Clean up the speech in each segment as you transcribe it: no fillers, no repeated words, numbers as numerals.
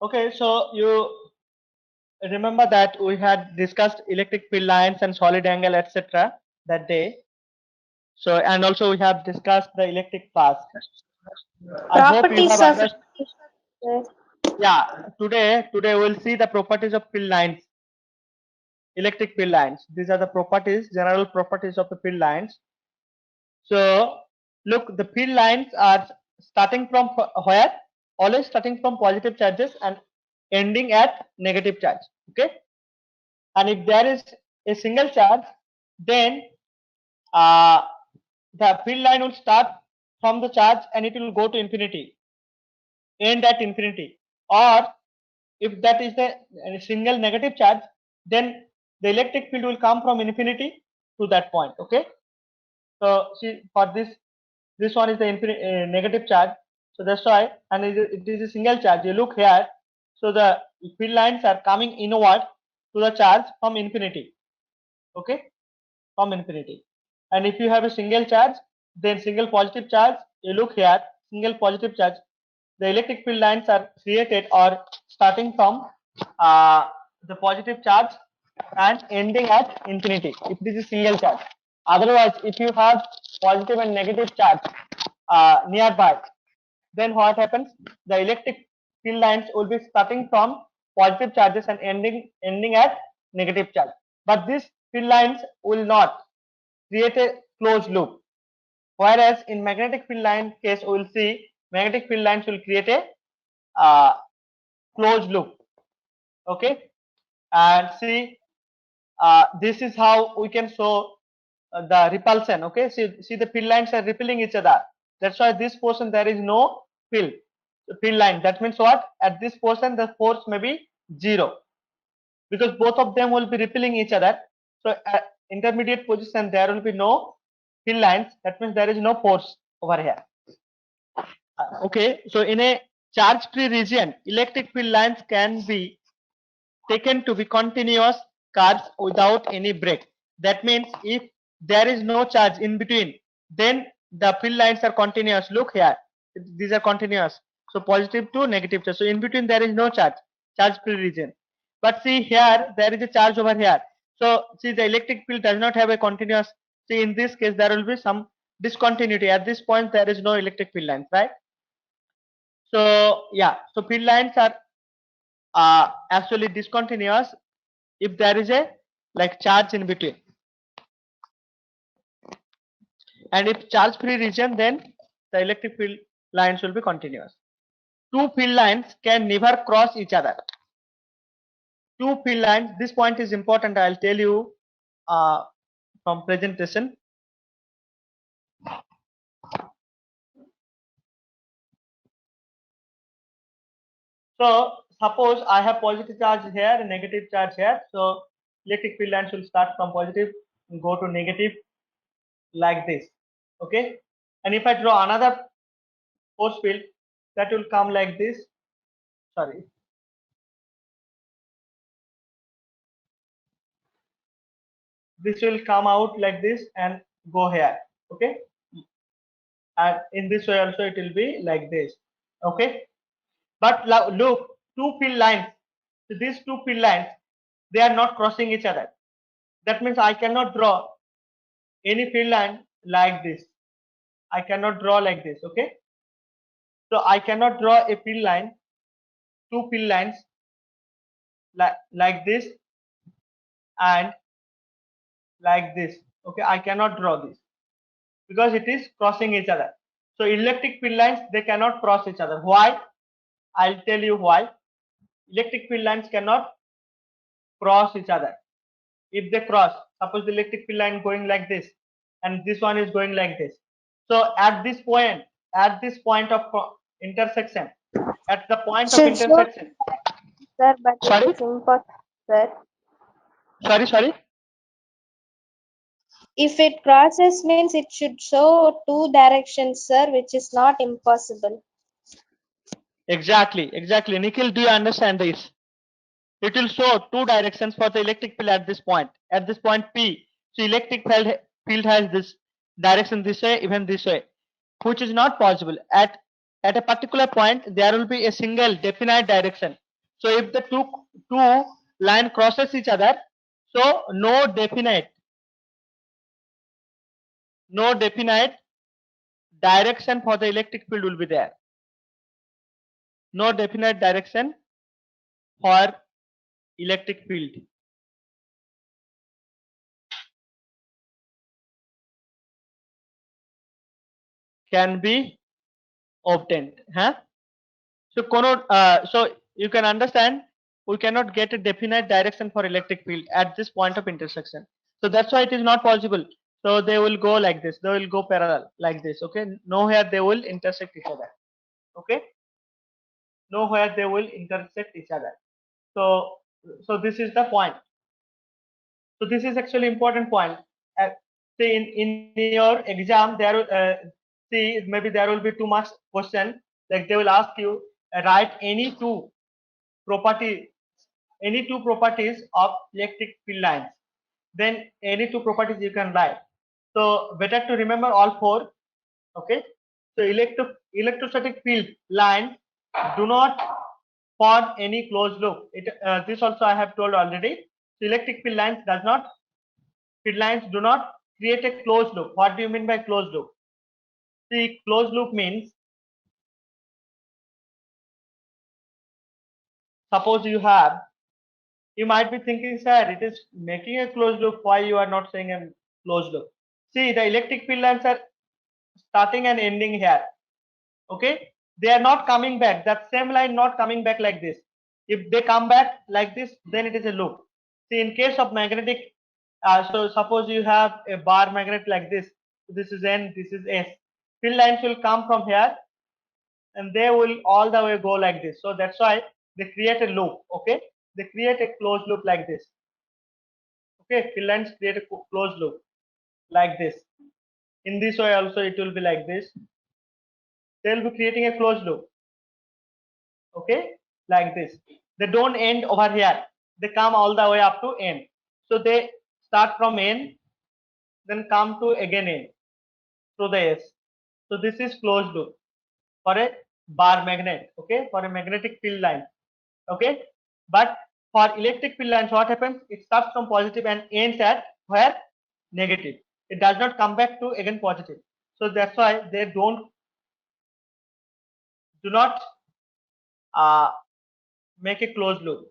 Okay, so you remember that we had discussed electric field lines and solid angle, etc. that day. So, and also we have discussed the electric fast. I hope you have Properties of understood. sir. Yeah, today we'll see the properties of field lines, electric field lines. These are the properties, general properties of the field lines. So, look, the field lines are starting from where? Always starting from positive charges and ending at negative charge. Okay, and if there is a single charge, then uh, the field line will start from the charge and it will go to infinity, end at infinity. Or if that is a single negative charge, then the electric field will come from infinity to that point. Okay, so see, for this one is the negative charge, so that's why, and it is a single charge. You look here, so the field lines are coming inward to the charge from infinity. Okay, from infinity. And if you have a single charge, then single positive charge, you look here, single positive charge, the electric field lines are created or starting from the positive charge and ending at infinity if this is single charge. Otherwise, if you have positive and negative charge nearby, then what happens? The electric field lines will be starting from positive charges and ending at negative charge. But these field lines will not create a closed loop. Whereas in magnetic field line case, we will see magnetic field lines will create a uh, closed loop. Okay, and see, this is how we can show the repulsion. Okay, see the field lines are repelling each other. That's why this portion there is no field line. That means what? At this portion the force may be 0 because both of them will be repelling each other. So at intermediate position there will be no field lines. That means there is no force over here. Okay, so in a charge free region, electric field lines can be taken to be continuous curves without any break. That means if there is no charge in between, then the field lines are continuous. Look here, these are continuous. So positive to negative charge. So in between there is no charge free region. But see here, there is a charge over here. So see the electric field does not have a continuous. See in this case there will be some discontinuity. At this point there is no electric field lines, right? So yeah, so field lines are actually discontinuous if there is a like charge in between, and if charge free region, then the electric field lines will be continuous. Two field lines can never cross each other. Two field lines, this point is important, I'll tell you from presentation. So suppose I have positive charge here and negative charge here, so electric field lines will start from positive and go to negative like this. Okay, and if I draw another force field, that will come like this. Sorry, this will come out like this and go here. Okay, and in this way also it will be like this. Okay, but look, two field lines, so these two field lines, they are not crossing each other. That means I cannot draw any field line like this. I cannot draw like this. Okay, so I cannot draw a field line, two field lines like this and like this. Okay, I cannot draw this because it is crossing each other. So electric field lines, they cannot cross each other. Why? I'll tell you why. Electric field lines cannot cross each other. If they cross, suppose the electric field line going like this and this one is going like this. So at this point of intersection, at the point of Should show, intersection. sir, but it Sorry, is impossible, sir. sorry. If it crosses means it should show two directions, sir, which is not impossible. Exactly. Nikhil, do you understand this? It will show two directions for the electric field at this point. At this point P, so electric field has this direction this way, even this way, which is not possible. At a particular point, there will be a single definite direction. So if the two line crosses each other, so no definite direction for the electric field will be there. No definite direction for electric field can be obtained. Huh? So you can understand we cannot get a definite direction for electric field at this point of intersection. So that's why it is not possible. So they will go like this. They will go parallel like this. Okay. Nowhere they will intersect each other. Okay. Nowhere they will intersect each other. So this is the point. So this is actually important point. Uh, See in your exam there see maybe there will be 2 marks question, like they will ask you write property any two properties of electric field lines. Then any two properties you can write. So better to remember all four. Okay. So electrostatic field lines do not form any closed loop. This also I have told already. So electric field lines do not create a closed loop. What do you mean by closed loop? See, closed loop means suppose you might be thinking, sir, it is making a closed loop. Why you are not saying a closed loop? See, the electric field lines are starting and ending here. Okay, they are not coming back. That same line not coming back like this. If they come back like this, then it is a loop. See, in case of magnetic, so suppose you have a bar magnet like this. This is N, this is S. Field lines will come from here, and they will all the way go like this. So that's why they create a loop. Okay, they create a closed loop like this. Okay, field lines create a closed loop like this. In this way also it will be like this. They will be creating a closed loop. Okay, like this. They don't end over here. They come all the way up to N. So they start from N, then come to again N through the S. So this is closed loop for a bar magnet. Okay, for a magnetic field line. Okay, but for electric field lines, what happens? It starts from positive and ends at where? Negative. It does not come back to again positive. So that's why they do not uh, make a closed loop.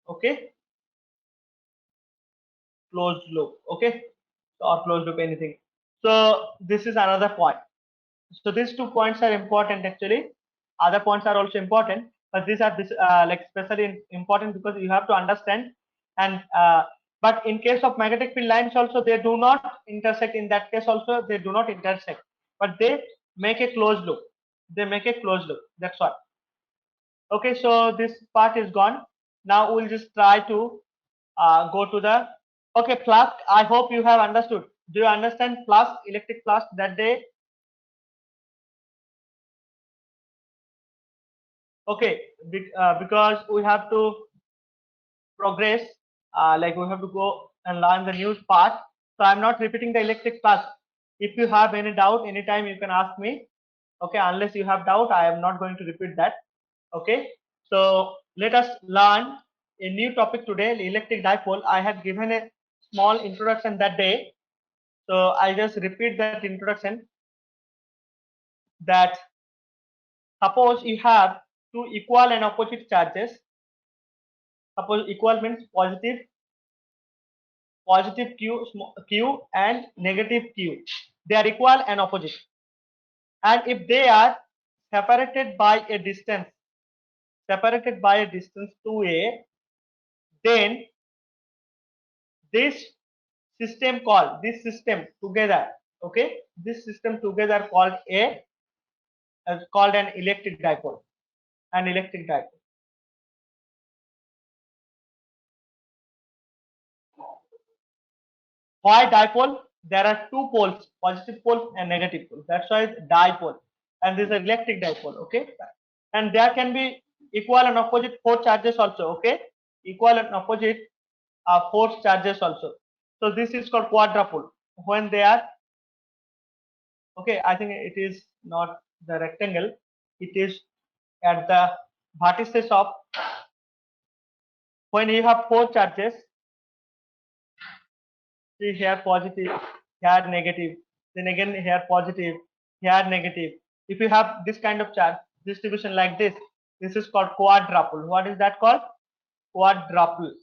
Okay, closed loop. Okay, or closed loop anything. So this is another point. So these 2 points are important actually. Other points are also important, but these are like especially important because you have to understand. And but in case of magnetic field lines also they do not intersect. In that case also they do not intersect, but they make a closed loop. They make a closed loop. That's what. Okay, so this part is gone. Now we'll just try to go to the okay flux. I hope you have understood. Do you understand flux, electric flux that day? Okay, because we have to progress, like we have to go and learn the new part. So I'm not repeating the electric flux. If you have any doubt, anytime you can ask me. Okay, unless you have doubt, I am not going to repeat that. Okay, so let us learn a new topic today, the electric dipole. I had given a small introduction that day. So I just repeat that introduction, that suppose you have two equal and opposite charges. Suppose equal means positive q and negative q. They are equal and opposite. And if they are separated by a distance, separated by a distance 2a, then this this system together, okay, this system together called called an electric dipole. An electric dipole. Why dipole? There are two poles, positive pole and negative pole. That's why it's dipole. And this is an electric dipole, okay? And there can be equal and opposite force charges also, okay? Equal and opposite force charges also. So this is called quadrupole when they are Okay, I think it is not the rectangle. It is at the vertices of, when you have four charges. See here positive, here negative, then again here positive, here negative. If you have this kind of charge distribution like this is called quadruple. What is that called? Quadruple.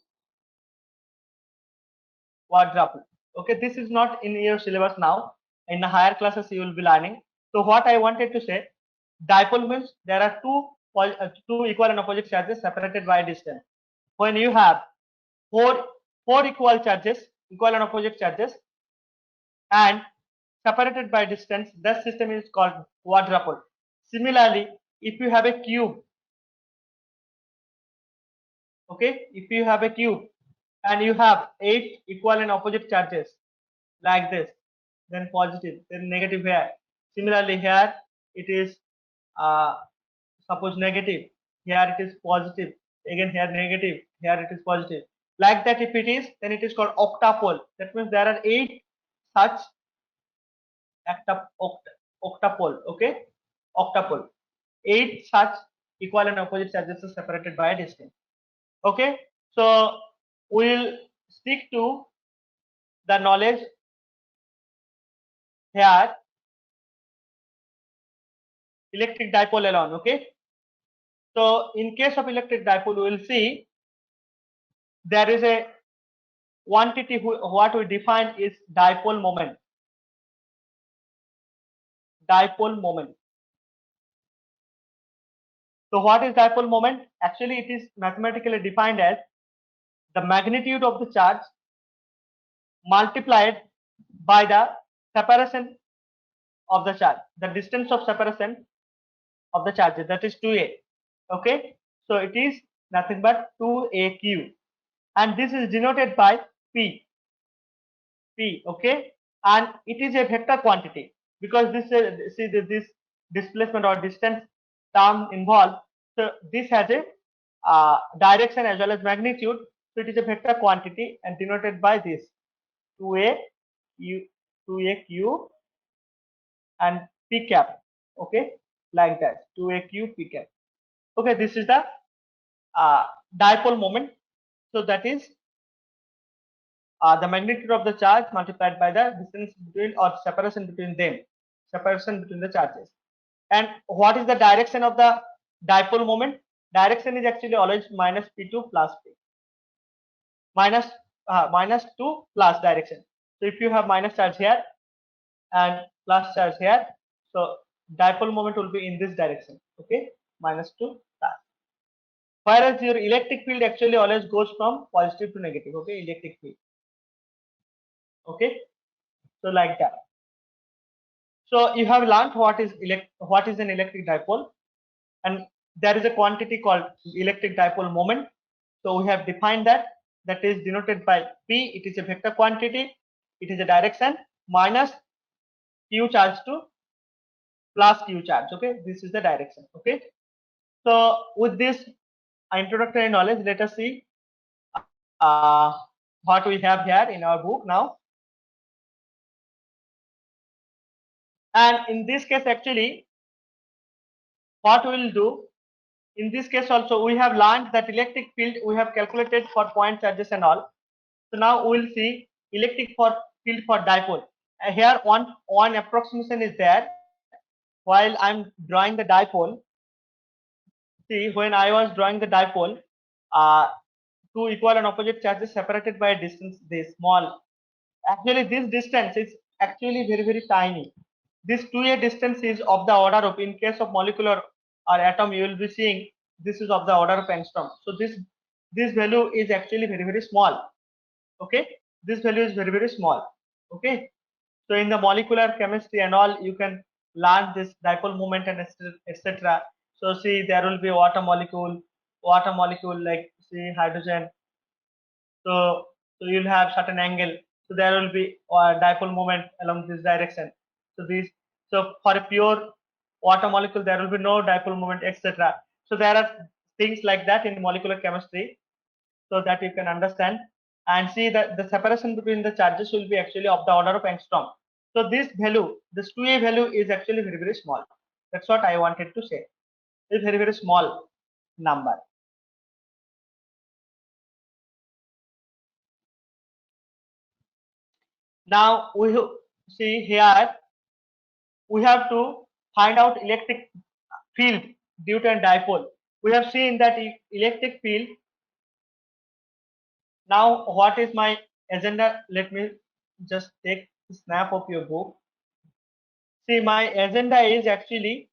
Quadruple. Okay, this is not in your syllabus now. In the higher classes you will be learning. So what I wanted to say, dipole means there are two equal and opposite charges separated by a distance. When you have four equal charges, equal and opposite charges, and separated by distance, that system is called quadruple. Similarly, if you have a cube, okay, if you have a cube and you have 8 equal and opposite charges like this, then positive, then negative here. Similarly, here it is uh, suppose negative, here it is positive, again here negative, here it is positive. Like that, if it is, then it is called octapole. That means there are 8 such octapole. Okay, octapole. 8 such equal and opposite charges are separated by a distance. Okay, so we'll stick to the knowledge here, electric dipole alone. Okay, so in case of electric dipole, we will see there is a quantity what we define is dipole moment. Dipole moment. So what is dipole moment? Actually, it is mathematically defined as the magnitude of the charge multiplied by the separation of the charge, the distance of separation of the charges, that is 2a. Okay, so it is nothing but 2aq, and this is denoted by p. Okay, and it is a vector quantity because this this displacement or distance term involved. So this has a direction as well as magnitude. So it is a vector quantity and denoted by this 2a q, 2aq and p cap. Okay, like that, 2aq p cap. Okay, this is the dipole moment. So that is the magnitude of the charge multiplied by the distance between or separation between them, separation between the charges. And what is the direction of the dipole moment? Direction is actually always minus p2 plus p, minus 2 plus direction. So if you have minus charge here and plus charge here, so dipole moment will be in this direction. Okay, minus 2 plus. Whereas your electric field actually always goes from positive to negative. Okay, electric field. Okay, so like that. So you have learned what is an electric dipole, and there is a quantity called electric dipole moment. So we have defined that is denoted by p. It is a vector quantity. It is a direction minus q charge to plus q charge. Okay, this is the direction. Okay, so with this introductory knowledge, let us see what we have here in our book now. And in this case, actually, what we will do, in this case also, we have learned that electric field we have calculated for point charges and all. So now we will see electric field for dipole. Here one approximation is there. While I'm drawing the dipole, see, when I was drawing the dipole, uh, two equal and opposite charges separated by a distance this small. Actually, this distance is actually very tiny. This 2a distance is of the order of, in case of molecular or atom, you will be seeing this is of the order of angstrom. So this value is actually very small. Okay, this value is very small. Okay, so in the molecular chemistry and all, you can learn this dipole moment and etc. So see, there will be water molecule like see hydrogen. So you'll have certain angle. So there will be dipole moment along this direction. So for a pure water molecule, there will be no dipole moment, etc. So there are things like that in molecular chemistry, so that you can understand and see that the separation between the charges will be actually of the order of angstrom. So this value, this 2a value is actually very, very small. That's what I wanted to say. It's very, very small number. Now we see here, we have to find out electric field due to a dipole. We have seen that electric field. Now what is my agenda? Let me just take a snap of your book. See, my agenda is actually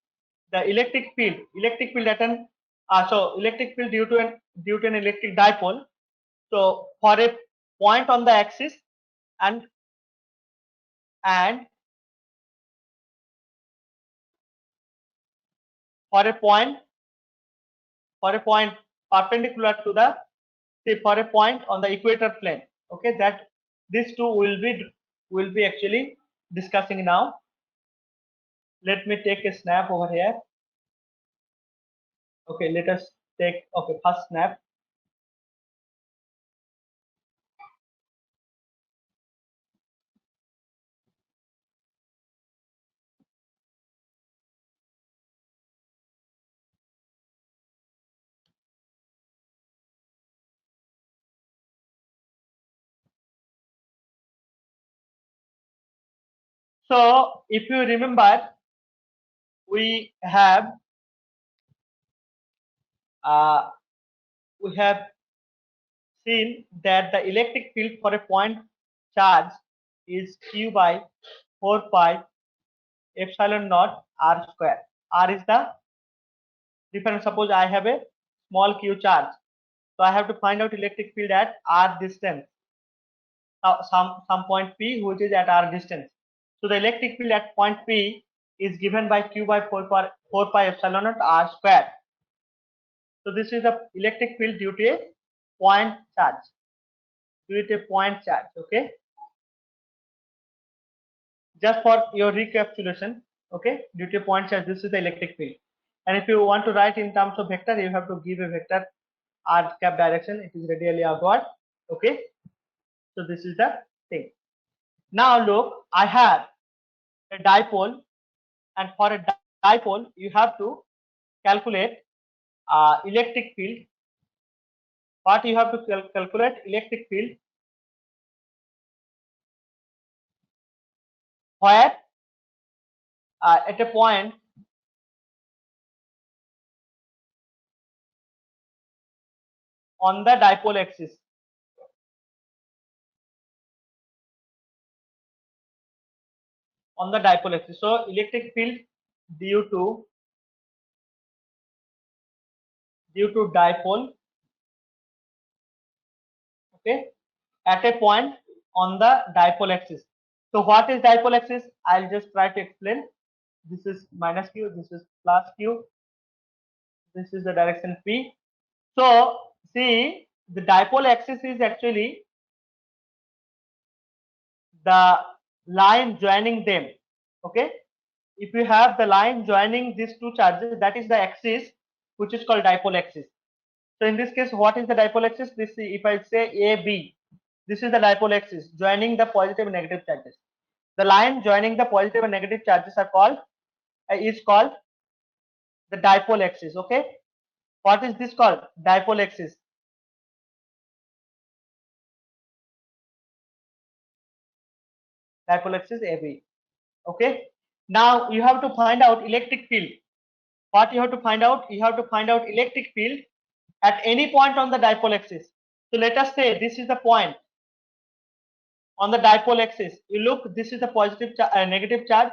the electric field. Electric field at an electric field due to an electric dipole. So for a point on the axis and and for a point perpendicular to the, say, for a point on the equator plane. Okay, that these two will be actually discussing now. Let me take a snap over here. Okay, let us take first snap. So if you remember, we have uh, we have seen that the electric field for a point charge is q by 4 pi epsilon naught r square. R is the difference. Suppose I have a small q charge, so I have to find out electric field at r distance, some point p which is at r distance. So the electric field at point p is given by q by 4 pi epsilon naught r square. So this is the electric field due to a point charge. Due to a point charge, okay. Just for your recapitulation, okay. Due to a point charge, this is the electric field. And if you want to write in terms of vector, you have to give a vector r cap direction. It is radially outward, okay. So this is the thing. Now look, I have a dipole, and for a dipole, you have to calculate electric field. What you have to calculate electric field where at a point on the dipole axis. On the dipole axis. So electric field due to dipole, okay, at a point on the dipole axis. So what is dipole axis? I'll just try to explain. This is minus q, this is plus q, this is the direction p. So see, the dipole axis is actually the line joining them, okay. If you have the line joining these two charges, that is the axis which is called dipole axis. So in this case, what is the dipole axis? This, if I say AB, this is the dipole axis joining the positive and negative charges. The line joining the positive and negative charges are called is called the dipole axis. Okay, what is this called? Dipole axis. Dipole axis AB. Okay. Now you have to find out electric field. What you have to find out? You have to find out electric field at any point on the dipole axis. So let us say this is the point on the dipole axis. You look, this is the negative charge.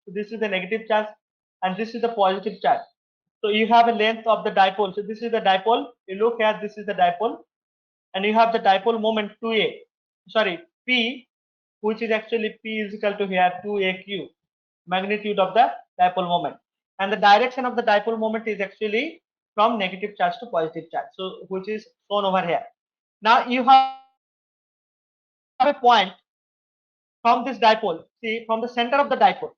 So this is the negative charge, and this is the positive charge. So you have a length of the dipole. So this is the dipole. You look at, this is the dipole, and you have the dipole moment 2a. Sorry, P, which is actually P is equal to here 2aq, magnitude of the dipole moment, and the direction of the dipole moment is actually from negative charge to positive charge. So which is shown over here. Now you have a point from this dipole. See, from the center of the dipole.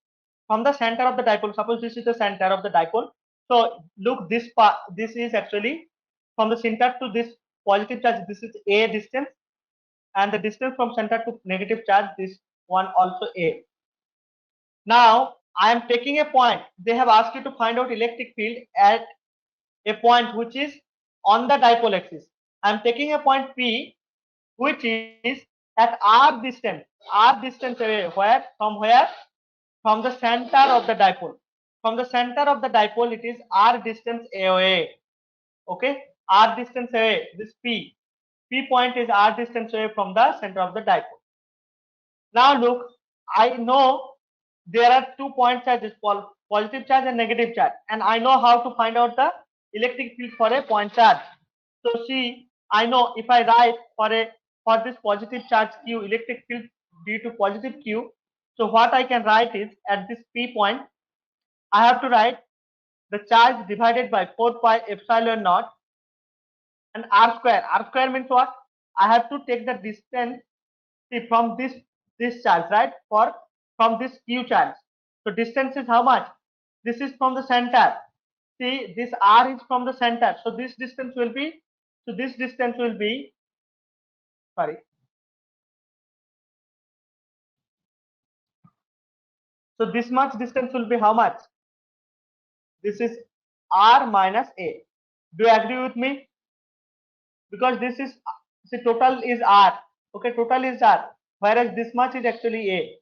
From the center of the dipole, suppose this is the center of the dipole. So look, this part, this is actually from the center to this positive charge. This is a distance, and the distance from center to negative charge, this one also a. Now I am taking a point. They have asked you to find out electric field at a point which is on the dipole axis. I am taking a point P which is at r distance away. Where? From the center of the dipole. From the center of the dipole, it is r distance away. Okay, r distance away. This P point is r distance away from the center of the dipole. Now look, I know there are 2 point charges, positive charge and negative charge, and I know how to find out the electric field for a point charge. So see, I know if I write for this positive charge Q, electric field due to positive Q. So what I can write is at this P point, I have to write the charge divided by 4 pi epsilon naught and r square. R square means what? I have to take the distance, see, from this charge, right? From this Q charge. So distance is how much? This is from the center. See, this r is from the center. So this distance will be. So this distance will be. Sorry. So this much distance will be how much? This is r minus a. Do you agree with me? Because this is, see, total is r. Okay, total is r. Whereas this much is actually a.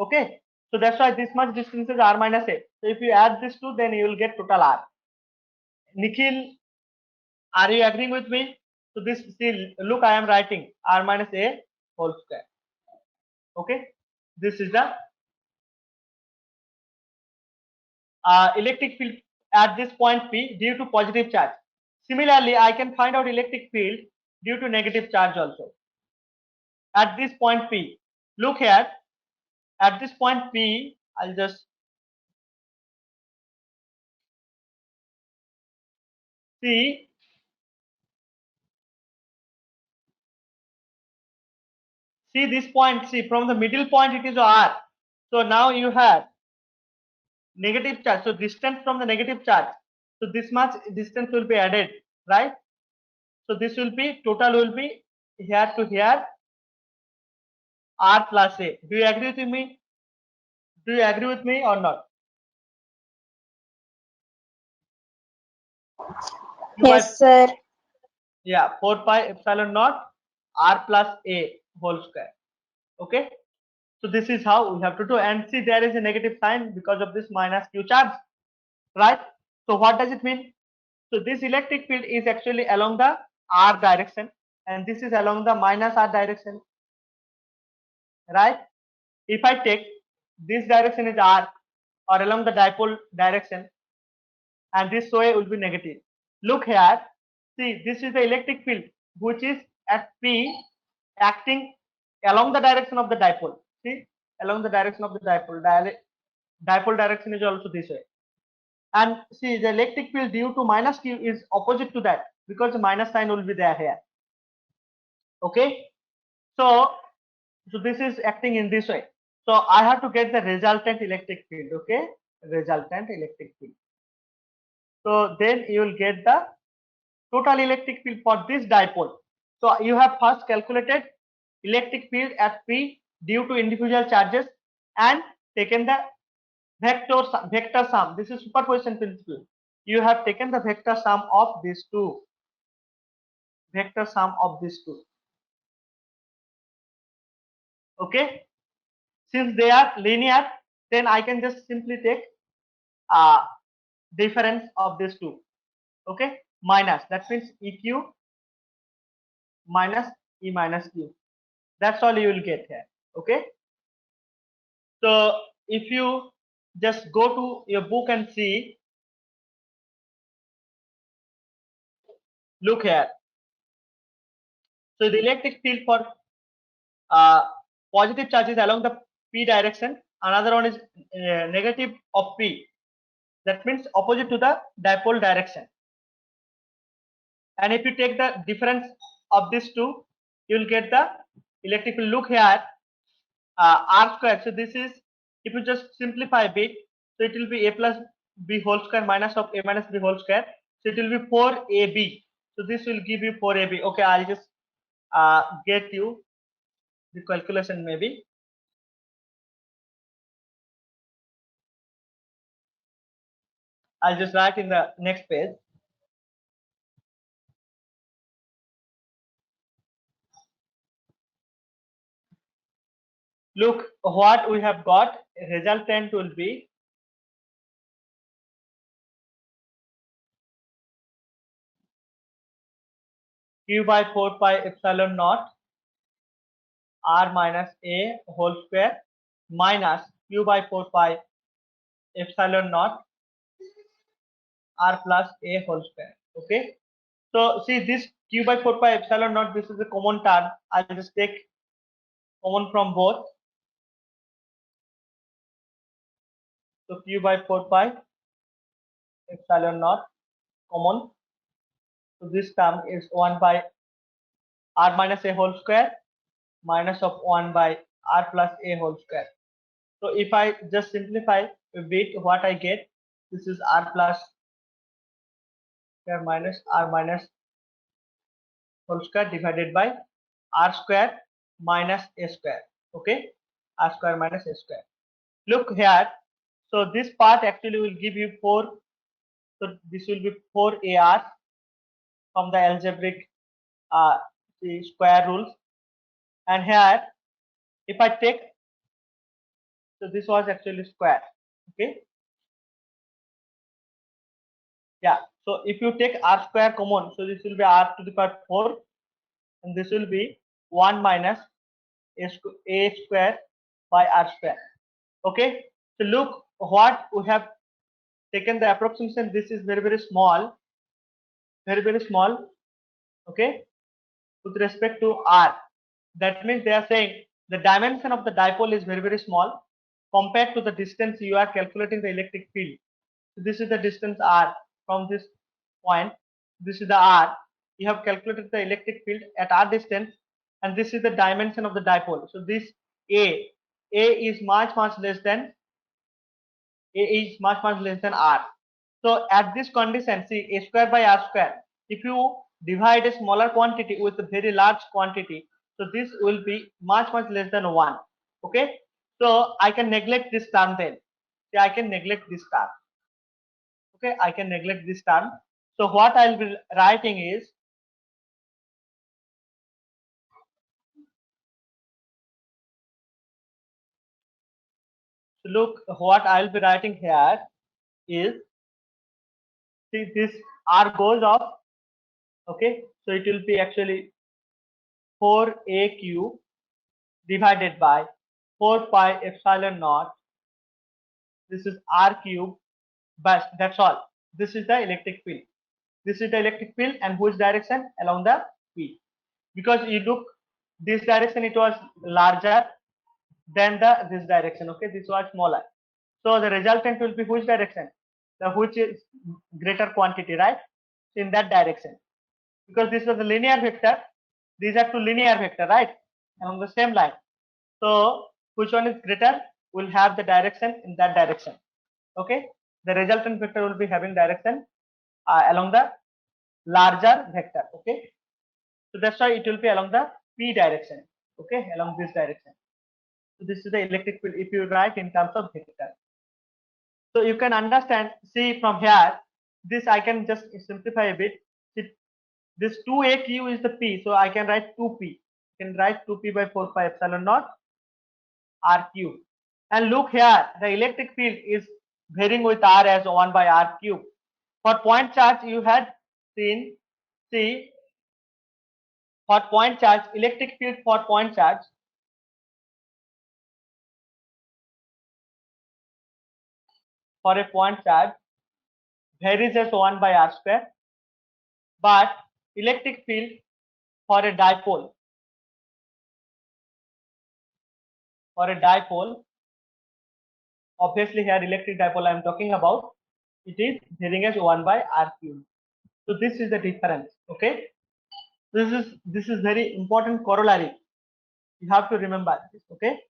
Okay, so that's why this much distance is r minus a. So if you add this two, then you will get total r. Nikhil, are you agreeing with me? So this, see, look, I am writing r minus a whole square. Okay, this is the electric field at this point P due to positive charge. Similarly, I can find out electric field due to negative charge also. At this point P, look here, at this point P, I'll just see, this point, see, from the middle point it is R. So now you have negative charge. So distance from the negative charge. So this much distance will be added, right? So this will be, total will be here to here, R plus A. Do you agree with me? Do you agree with me or not? Yes, sir. Yeah, 4 pi epsilon naught R plus A whole square. Okay. So this is how we have to do. And see, there is a negative sign because of this minus Q charge, right? So what does it mean? So this electric field is actually along the R direction, and this is along the minus R direction, right? If I take this direction is R or along the dipole direction, and this way will be negative. Look here, see, this is the electric field which is at P acting along the direction of the dipole. See, along the direction of the dipole. Dipole direction is also this way. And see, the electric field due to minus Q is opposite to that because the minus sign will be there here. Okay, so this is acting in this way. So I have to get the resultant electric field. Okay, resultant electric field. So then you will get the total electric field for this dipole. So you have first calculated electric field at P due to individual charges and taken the vector sum. This is superposition principle. You have taken the vector sum of these two. Vector sum of these two. Okay. Since they are linear, then I can just simply take difference of these two. Okay. Minus. That means EQ minus E minus Q. That's all you will get here. Okay. So if you just go to your book and see, look here. So the electric field for uh, positive charges along the P direction, another one is negative of P. That means opposite to the dipole direction. And if you take the difference of these two, you will get the electric field. Look here, R square. So this is, if you just simplify a bit, so it will be A plus B whole square minus of A minus B whole square. So it will be 4AB. So this will give you 4AB. Okay, I'll just get you the calculation maybe. I'll just write in the next page. Look what we have got. Resultant will be q by 4 pi epsilon naught r minus a whole square minus q by 4 pi epsilon naught r plus a whole square. Okay. So see this q by 4 pi epsilon naught, this is a common term. I'll just take common from both. So q by 4 pi epsilon naught common. So this term is 1 by r minus a whole square minus of 1 by r plus a whole square. So if I just simplify a bit, what I get, this is r plus square minus r minus whole square divided by r square minus a square. Okay, r square minus a square. Look here. So this part actually will give you 4. So this will be 4 ar from the algebraic the square rules. And here, if I take, so this was actually square. Okay. Yeah. So if you take r square common, so this will be r to the power 4, and this will be 1 minus a square by r square. Okay. So look what we have taken the approximation. This is very small, very small. Okay, with respect to r. That means they are saying the dimension of the dipole is very small compared to the distance you are calculating the electric field. So this is the distance r from this point. This is the r. You have calculated the electric field at r distance, and this is the dimension of the dipole. So this a is much less than r. So at this condition, see a square by r square. If you divide a smaller quantity with a very large quantity, so this will be much less than 1. Okay, so I can neglect this term then. See, I can neglect this term. Okay, I can neglect this term. So what I'll be writing is, so look what I'll be writing here is, see this r goes off. Okay, so it will be actually 4a cube divided by 4 pi epsilon naught. This is r cube, but that's all. This is the electric field. This is the electric field, and which direction? Along the p. Because you look this direction, it was larger than the this direction. Okay, this was smaller. So the resultant will be which direction? The which is greater quantity, right? In that direction. Because this was a linear vector, these are two linear vector, right? Along the same line. So which one is greater will have the direction in that direction. Okay, the resultant vector will be having direction along the larger vector. Okay, so that's why it will be along the p direction. Okay, along this direction. So this is the electric field if you write in terms of vector. So you can understand, see from here, this I can just simplify a bit. See, this 2aq is the p, so I can write 2p. I can write 2p by 4 pi epsilon naught r cube. And look here, the electric field is varying with r as 1 by r cube. For point charge, you had seen, see, for point charge, electric field for point charge, for a point charge varies as 1 by r square, but electric field for a dipole, obviously here electric dipole I am talking about, it is varying as 1 by r cube. So this is the difference. Okay, this is very important corollary. You have to remember this. Okay,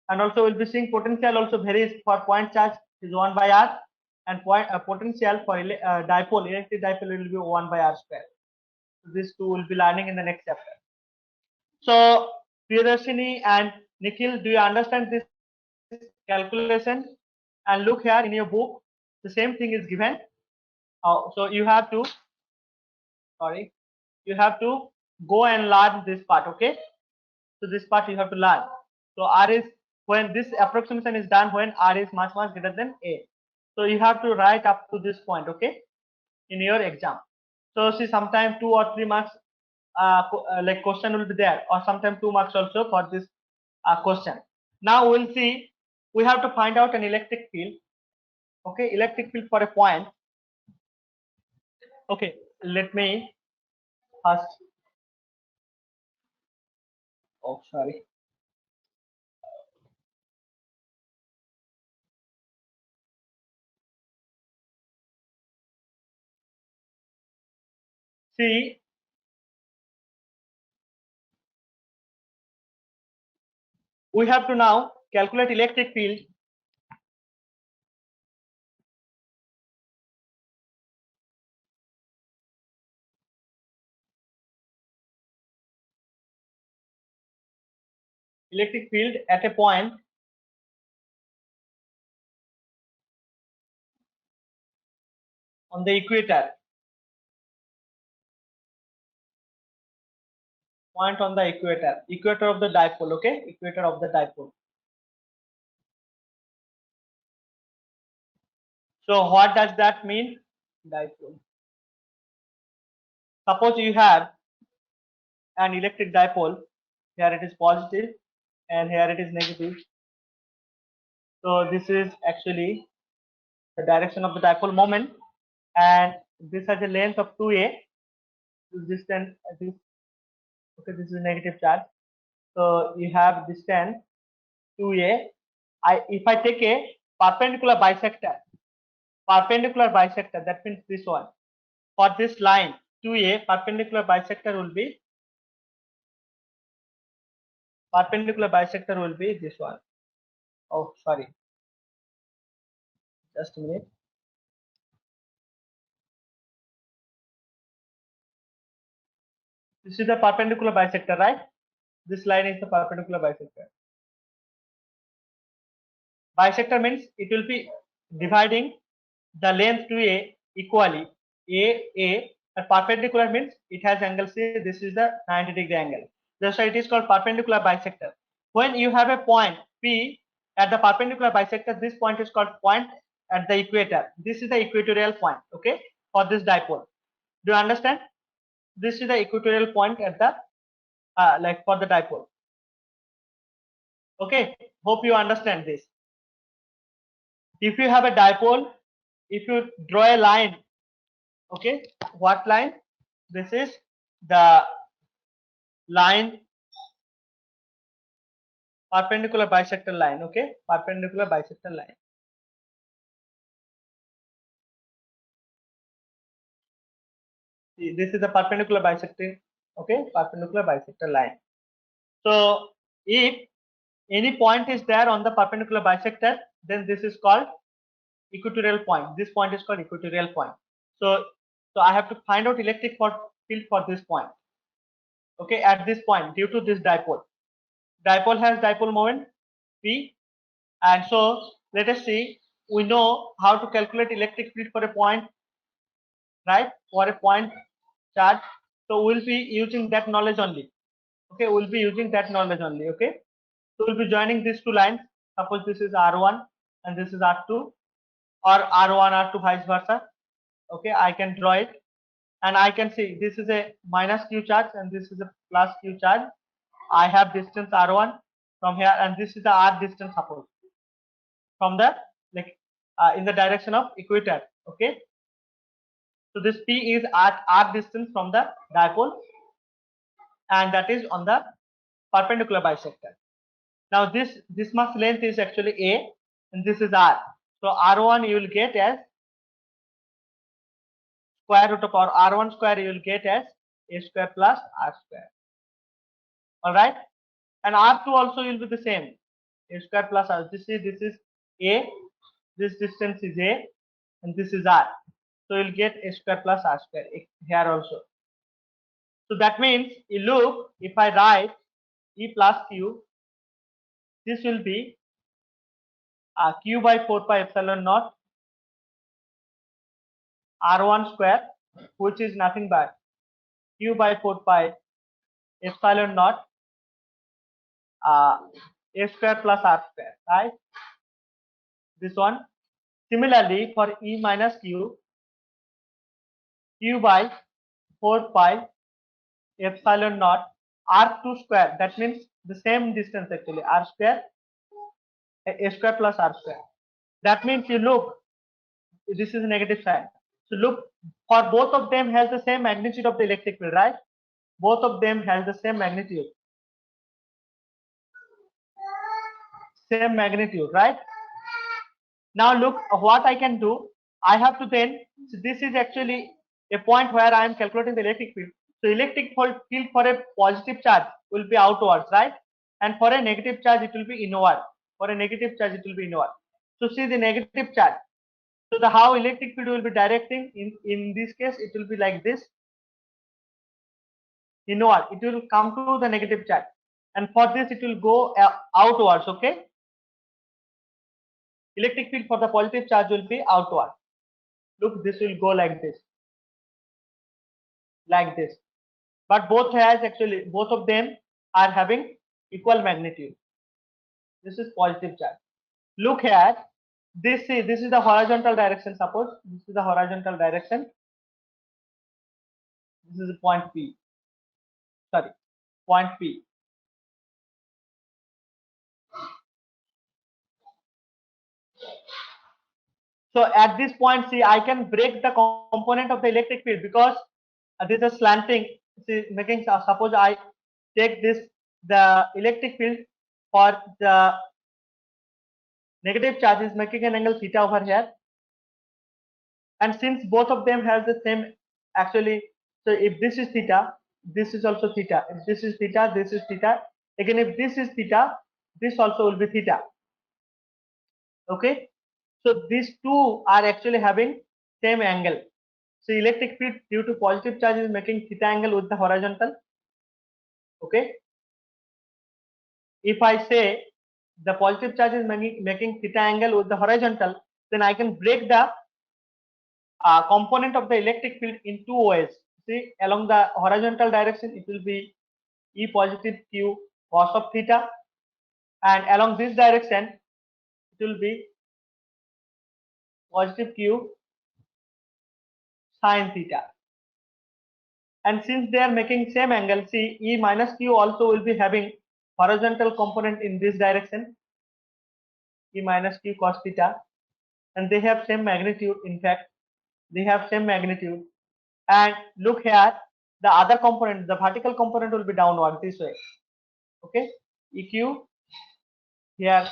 and also we'll be seeing potential also varies for point charge is 1 by r, and potential for dipole, electric dipole will be 1 by r square. So these two will be learning in the next chapter. So Priyadarshini and Nikhil, do you understand this calculation? And look here in your book, the same thing is given. So you have to, you have to go and learn this part. Okay, so this part you have to learn. So R is, when this approximation is done, when R is much greater than A. So you have to write up to this point, okay, in your exam. So see, sometimes 2 or 3 marks like question will be there, or sometimes 2 marks also for this question. Now we'll see, we have to find out an electric field. Okay, electric field for a point. Okay, let me first, oh sorry, see, we have to now calculate electric field. Electric field at a point on the equator, point on the equator of the dipole. Okay, equator of the dipole. So what does that mean? Dipole. Suppose you have an electric dipole, here it is positive and here it is negative. So this is actually the direction of the dipole moment, and this has a length of 2a. Distance, this, okay, this is negative charge. So you have distance 2a. If I take a perpendicular bisector, that means this one. For this line 2a, perpendicular bisector will be this one. Oh sorry, just a minute. This is the perpendicular bisector, right? This line is the perpendicular bisector. Bisector means it will be dividing the length to a equally. A, and perpendicular means it has angle C. This is the 90-degree angle. That's why it is called perpendicular bisector. When you have a point P at the perpendicular bisector, this point is called point at the equator. This is the equatorial point, okay, for this dipole. Do you understand? This is the equatorial point at the like for the dipole. Okay, hope you understand this. If you have a dipole, if you draw a line, okay, what line? This is the line, perpendicular bisector line, okay, perpendicular bisector line. See, this is the perpendicular bisector, okay, perpendicular bisector line. So if any point is there on the perpendicular bisector, then this is called equatorial point. This point is called equatorial point. So I have to find out electric field for this point, okay, at this point due to this dipole. Dipole has dipole moment P, and so let us see, we know how to calculate electric field for a point, right, for a point charge. So we'll be using that knowledge only, okay, we'll be using that knowledge only, okay. So we'll be joining these two lines. Suppose this is R1 and this is R2, or R1 R2 vice versa. Okay, I can draw it and I can see this is a minus q charge and this is a plus q charge. I have distance R1 from here, and this is the R distance, suppose, from the, like, in the direction of equator. Okay, so this P is at R distance from the dipole, and that is on the perpendicular bisector. Now this much length is actually A, and this is R. So R1 you will get as square root of, or R1 square you will get as A square plus R square. All right, and R2 also will be the same, A square plus R. This is A, this distance is A, and this is R. So you'll get A square plus R square here also. So that means, you look, if I write E plus Q, this will be Q by 4 pi epsilon naught r1 square, which is nothing but q by 4 pi epsilon naught a square plus r square, right? This one. Similarly, for E minus Q, Q by 4 pi epsilon naught R2 square. That means the same distance actually, R square, A square plus R square. That means you look, this is a negative sign. So look, for both of them has the same magnitude of the electric field, right? Both of them has the same magnitude. Same magnitude, right? Now look what I can do. I have to then, so this is actually a point where I am calculating the electric field. So electric field for a positive charge will be outwards, right? And for a negative charge it will be inward. For a negative charge it will be inward. So see the negative charge. So the how electric field will be directing in this case it will be like this. Inward, it will come to the negative charge, and for this it will go outwards. Okay, electric field for the positive charge will be outward. Look, this will go like this, but both of them are having equal magnitude. This is positive charge. Look here, this is the horizontal direction. Suppose this is the horizontal direction. This is point P, sorry, point P. So at this point, see, I can break the component of the electric field because this is slanting. See, making, suppose I take this, the electric field for the negative charge is making an angle theta over here, and since both of them has the same, actually, so if this is theta, this is also theta. If this is theta, this is theta. Again, if this is theta, this also will be theta. Okay, so these two are actually having same angle. So electric field due to positive charge is making theta angle with the horizontal. Okay, if I say the positive charge is making theta angle with the horizontal, then I can break the component of the electric field in two ways. See, along the horizontal direction it will be E positive Q cos of theta, and along this direction it will be positive Q sin theta. And since they are making same angle, see, E minus Q also will be having horizontal component in this direction, E minus Q cos theta, and they have same magnitude. In fact, they have same magnitude. And look here, the other component, the vertical component will be downward this way. Okay, EQ here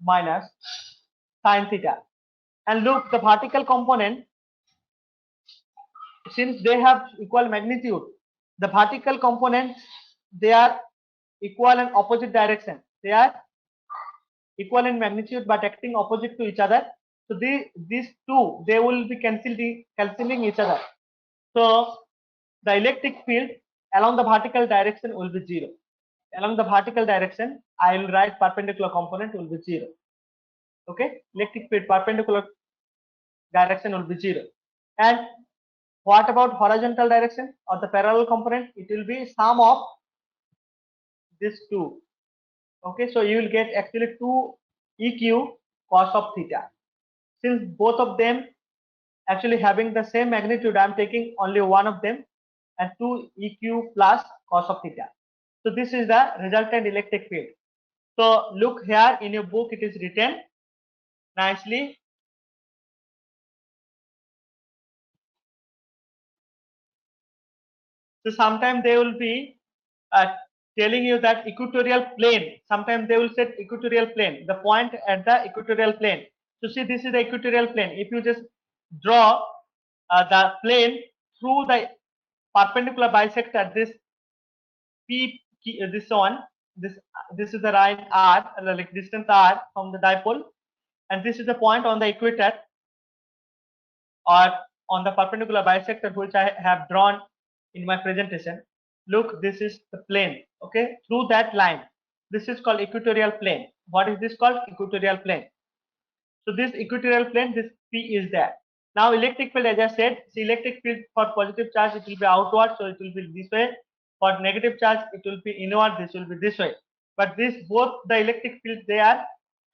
minus sin theta. And look, the vertical component, since they have equal magnitude, the vertical components, they are equal and opposite direction. They are equal in magnitude but acting opposite to each other. So these two, they will be cancelling each other. So the electric field along the vertical direction will be zero. Along the vertical direction, I will write perpendicular component will be zero. Okay, electric field perpendicular direction will be zero. And what about horizontal direction or the parallel component? It will be sum of these two. Okay, so you will get actually 2 EQ cos of theta. Since both of them actually having the same magnitude, I am taking only one of them, and 2 EQ plus cos of theta. So this is the resultant electric field. So look here in your book, it is written nicely. So sometimes they will be telling you that equatorial plane. Sometimes they will say equatorial plane, the point at the equatorial plane. So see, this is the equatorial plane. If you just draw the plane through the perpendicular bisector, this P, this one, this is the line R, like distance R from the dipole, and this is the point on the equator or on the perpendicular bisector which I have drawn in my presentation. Look, this is the plane. Okay, through that line, this is called equatorial plane. What is this called? Equatorial plane. So this equatorial plane, this P is there. Now electric field, as I said, the electric field for positive charge it will be outward, so it will be this way. For negative charge it will be inward, this will be this way. But this both the electric field they are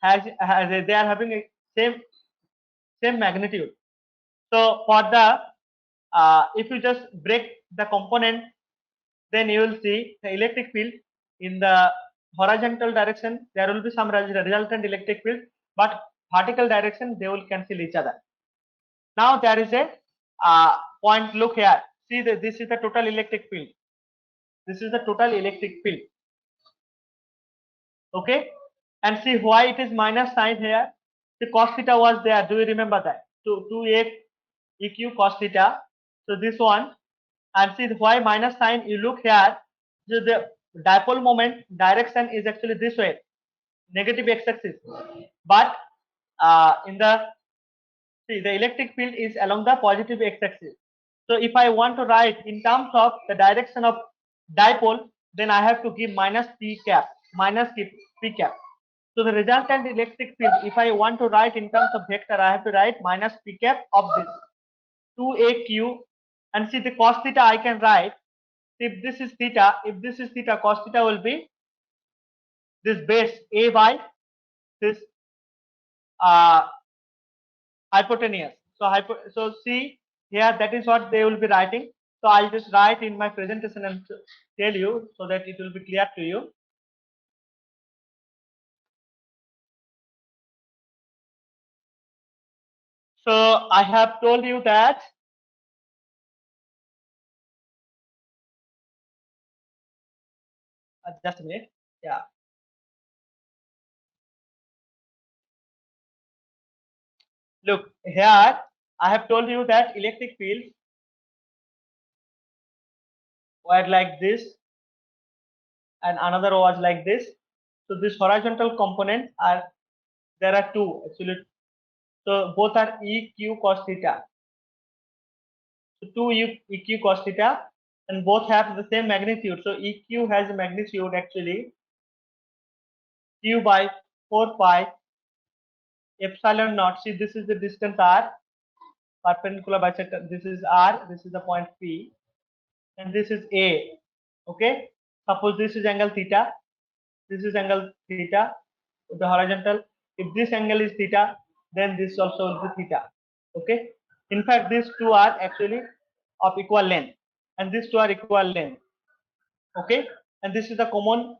they are having a same magnitude. So for the if you just break the component, then you will see the electric field in the horizontal direction there will be some resultant electric field, but vertical direction they will cancel each other. Now there is a point. Look here. See that this is the total electric field. This is the total electric field. Okay, and see why it is minus sign here. The cos theta was there. Do you remember that? 2a eq cos theta. So this one, and see why minus sign. You look here. So the dipole moment direction is actually this way, negative x-axis. But in the see the electric field is along the positive x-axis. So if I want to write in terms of the direction of dipole, then I have to give minus p cap, minus p cap. So the resultant electric field, if I want to write in terms of vector, I have to write minus p cap of this 2aq, and see the cos theta I can write. If this is theta, if this is theta, cos theta will be this base a by this uh, hypotenuse. So see here, that is what they will be writing. So I'll just write in my presentation and tell you so that it will be clear to you. So I have told you that just a minute. Yeah. Look here, I have told you that electric fields were like this and another was like this. So this horizontal component are there are two actually. So both are EQ cos theta. So 2 EQ cos theta, and both have the same magnitude. So EQ has a magnitude actually Q by 4 pi epsilon naught. See, this is the distance R, perpendicular bisector. This is R, this is the point P, and this is A. Okay. Suppose this is angle theta, this is angle theta, the horizontal. If this angle is theta, then this also will be theta. Okay. In fact, these two are actually of equal length, and these two are equal length. Okay, and this is the common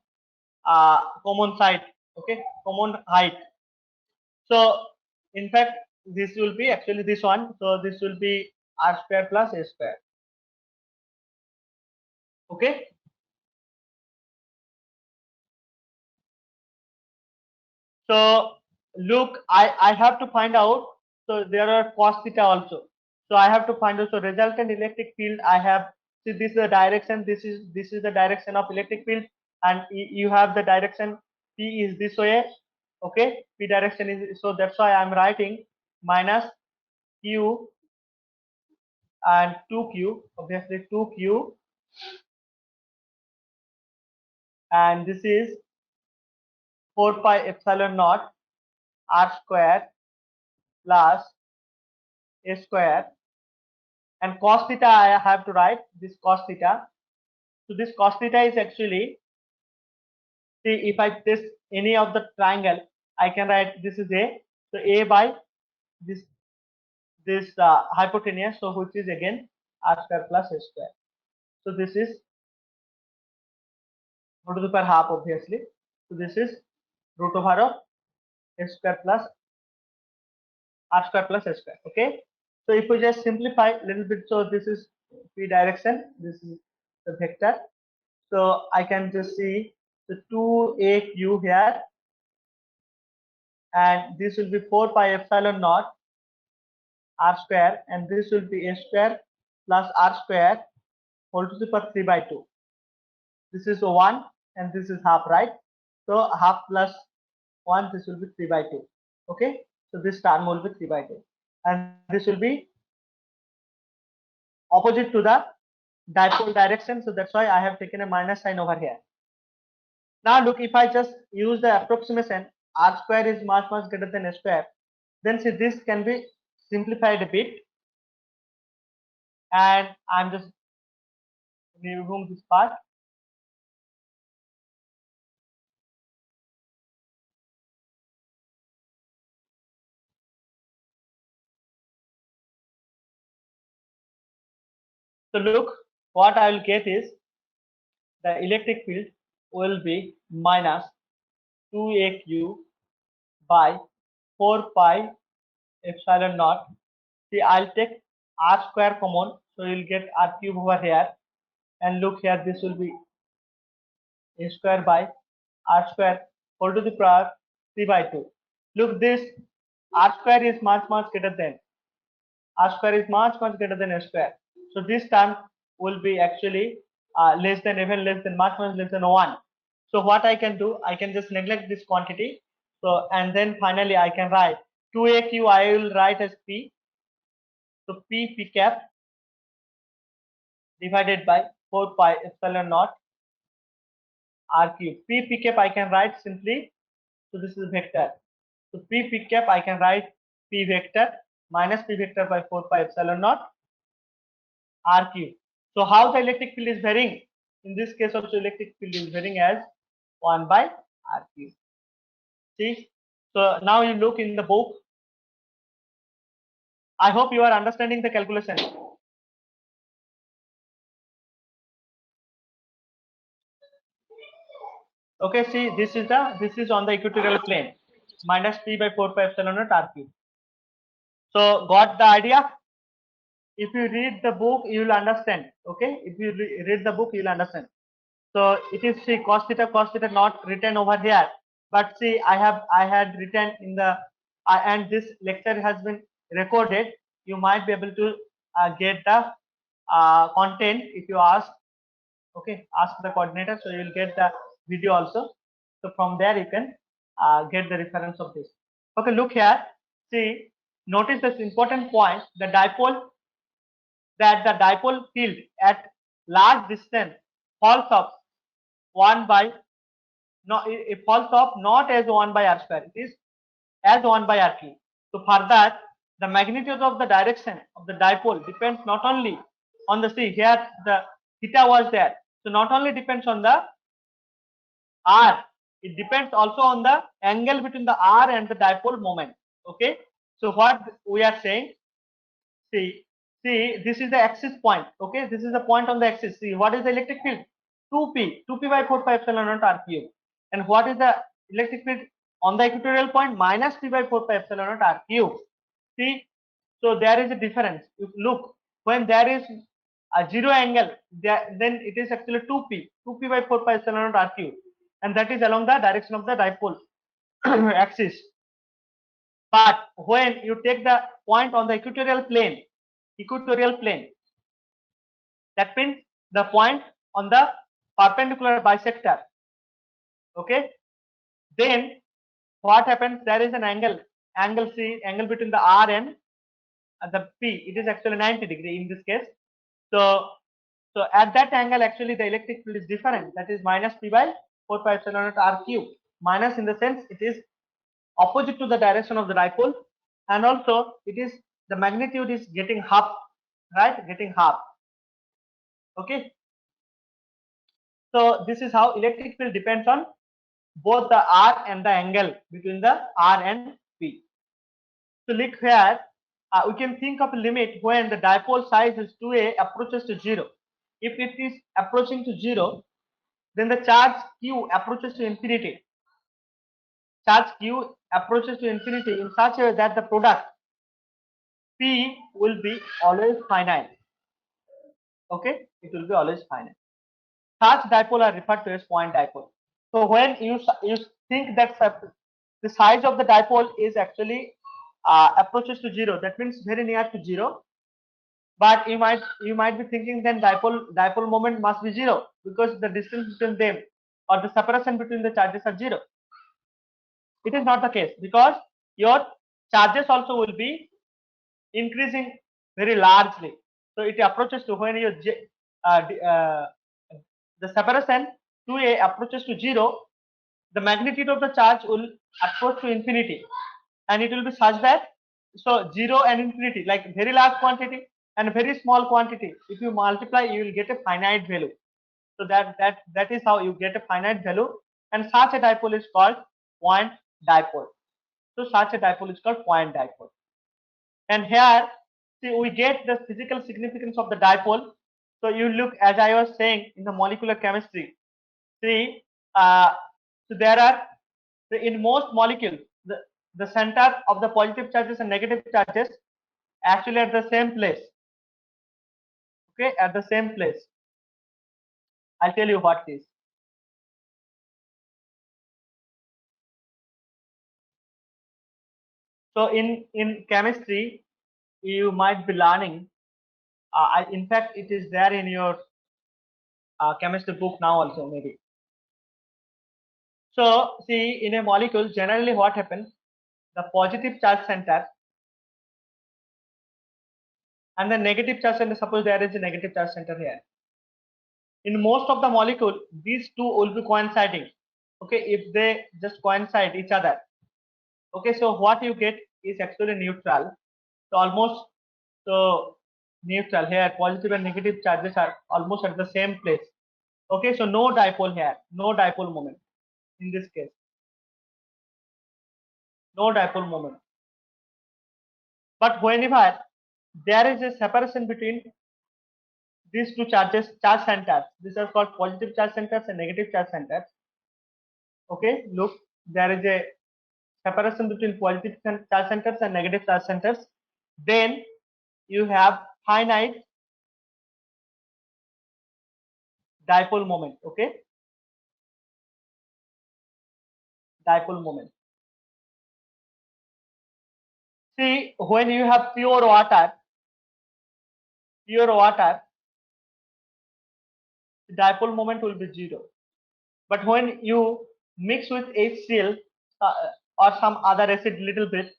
side. Okay, common height. So in fact, this will be actually this one. So this will be r square plus a square. Okay. So look, I have to find out. So there are cos theta also. So I have to find out. So resultant electric field I have. See, this is the direction. This is the direction of electric field, and you have the direction P is this way. Okay, P direction is, so that's why I'm writing minus Q and 2Q, obviously 2Q, and this is 4 pi epsilon naught r square plus a square, and cos theta I have to write this cos theta. So this cos theta is actually, see, if I test any of the triangle, I can write this is A. So A by this hypotenuse, so which is again r square plus a square. So this is root to the power half, obviously. So this is root over of a square plus r square plus a square. Okay. So if we just simplify a little bit, so this is p direction, this is the vector. So I can just see the 2aq here, and this will be 4 pi epsilon naught r square, and this will be a square plus r square whole to the power 3 by 2. This is 1 and this is half, right? So half plus 1, this will be 3 by 2. Okay. So this term will be 3 by 2, and this will be opposite to the dipole direction. So that's why I have taken a minus sign over here. Now look, if I just use the approximation, r square is much greater than a square, then see this can be simplified a bit. and I'm just remove this part. So look, what I will get is the electric field will be minus 2aq by 4 pi epsilon naught. See, I'll take r square common, so you'll get r cube over here. And look here, this will be a square by r square whole to the power 3 by 2. Look, this r square is much greater than r square is much greater than a square. So this term will be actually less than, even less than, much less than 1. So what I can do, I can just neglect this quantity. So and then finally I can write 2aq I will write as p. So p cap divided by 4 pi epsilon naught r cube. P cap I can write simply. So this is vector. So p cap I can write p vector minus p vector by 4 pi epsilon naught r cube. So how the electric field is varying? In this case also electric field is varying as 1 by r cube. See? So now you look in the book. I hope you are understanding the calculation. Okay, see, this is on the equatorial plane minus p by 4 pi epsilon naught r cube. So got the idea? If you read the book, you will understand. Okay, if you read the book, you will understand. So it is, see, cos theta not written over here, but see, I had written in the and this lecture has been recorded. You might be able to get the content if you ask. Okay, ask the coordinator, so you will get the video also. So from there you can get the reference of this. Okay, look here. See, notice this important point: the dipole field at large distance falls off 1 by, no, it falls off not as 1 by r square, it is as 1 by r cube. So for that, the magnitude of the direction of the dipole depends not only on the, see here the theta was there, so not only depends on the r, it depends also on the angle between the r and the dipole moment. Okay, so what we are saying, see, this is the axis point. Okay, this is the point on the axis. See, what is the electric field? 2p by 4 pi epsilon naught r cube. And what is the electric field on the equatorial point? Minus p by 4 pi epsilon naught r cube. See, so there is a difference. If look, when there is a zero angle, then it is actually 2p by 4 pi epsilon naught r cube, and that is along the direction of the dipole axis. But when you take the point on the equatorial plane, that means the point on the perpendicular bisector. Okay, then what happens? There is an angle C, angle between the R and the P. It is actually 90 degree in this case. So at that angle, actually the electric field is different. That is minus P by 4 pi epsilon naught r cube. Minus in the sense it is opposite to the direction of the dipole, and also it is, the magnitude is getting half, right? Getting half. Okay. So this is how electric field depends on both the r and the angle between the r and p. So look here, we can think of a limit when the dipole size is 2a approaches to 0. If it is approaching to 0, then the charge q approaches to infinity. Charge q approaches to infinity in such a way that the product p will be always finite. Okay, it will be always finite. Such dipole are referred to as point dipole. So when you think that the size of the dipole is actually approaches to 0, that means very near to 0. But you might be thinking then dipole moment must be 0 because the distance between them or the separation between the charges are 0. It is not the case because your charges also will be increasing very largely. So it approaches to, when your the separation 2a approaches to 0, the magnitude of the charge will approach to infinity, and it will be such that, so 0 and infinity, like very large quantity, and very small quantity. If you multiply, you will get a finite value. So that is how you get a finite value, and such a dipole is called point dipole. So such a dipole is called point dipole. And here, see, we get the physical significance of the dipole. So you look, as I was saying, in the molecular chemistry. See, so there are, in most molecules, the center of the positive charges and negative charges actually at the same place. Okay, at the same place. I'll tell you what it is. So in chemistry, you might be learning. In fact, it is there in your chemistry book now also maybe. So see, in a molecule, generally what happens? The positive charge center and the negative charge center. Suppose there is a negative charge center here. In most of the molecule, these two will be coinciding. Okay, if they just coincide each other. Okay, so what you get is actually neutral. So almost so neutral here. Positive and negative charges are almost at the same place. Okay, so no dipole here, no dipole moment in this case. No dipole moment. But whenever there is a separation between these two charge centers, these are called positive charge centers and negative charge centers. Okay, look, there is a separation between positive charge centers and negative charge centers. Then you have finite dipole moment. Okay, dipole moment. See, when you have pure water, the dipole moment will be 0. But when you mix with HCl uh, or some other acid little bit,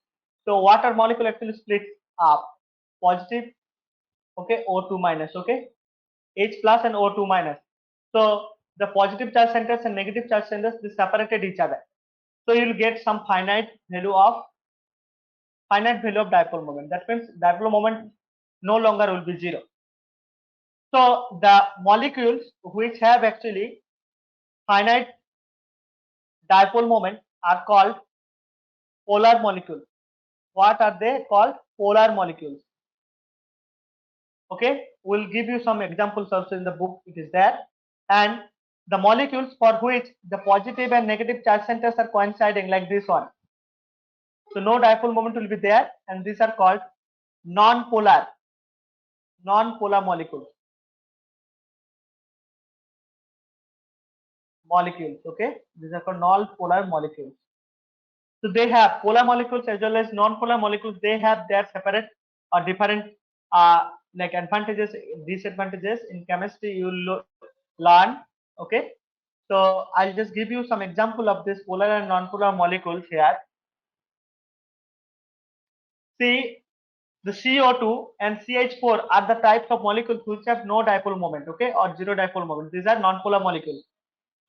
so water molecule actually splits up positive, okay, O2 minus, okay, H plus and O2 minus. So the positive charge centers and negative charge centers, they separated each other. So you will get some finite value of dipole moment. That means dipole moment no longer will be 0. So the molecules which have actually finite dipole moment are called polar molecules. What are they called? Polar molecules. Okay, we'll give you some examples also in the book. It is there. And the molecules for which the positive and negative charge centers are coinciding, like this one. So no dipole moment will be there, and these are called non-polar molecules. Okay, these are called non-polar molecules. So they have polar molecules as well as non-polar molecules. They have their separate or different like advantages, disadvantages. In chemistry, you will learn. Okay, so I'll just give you some example of this polar and non-polar molecules here. See, the CO2 and CH4 are the types of molecules which have no dipole moment, okay, or zero dipole moment. These are non-polar molecules.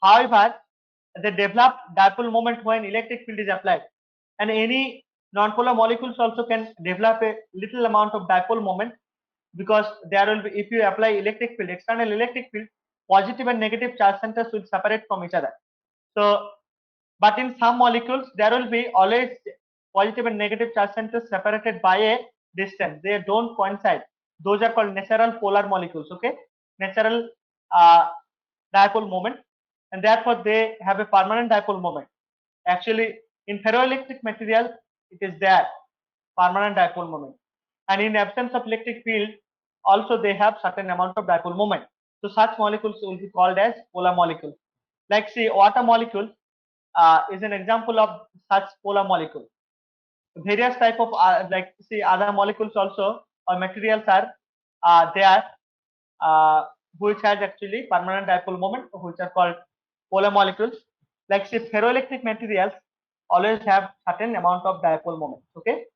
However, they develop dipole moment when electric field is applied, and any non-polar molecules also can develop a little amount of dipole moment, because there will be, if you apply electric field, external electric field, positive and negative charge centers will separate from each other. So, but in some molecules, there will be always positive and negative charge centers separated by a distance. They don't coincide. Those are called natural polar molecules. Okay, natural dipole moment, and therefore they have a permanent dipole moment. Actually, in ferroelectric material, it is there permanent dipole moment, and in absence of electric field, also they have certain amount of dipole moment. So such molecules will be called as polar molecules. Like see, water molecule is an example of such polar molecule. Various type of like see other molecules also or materials are there which has actually permanent dipole moment, which are called polar molecules. Like say ferroelectric materials always have certain amount of dipole moment. Okay,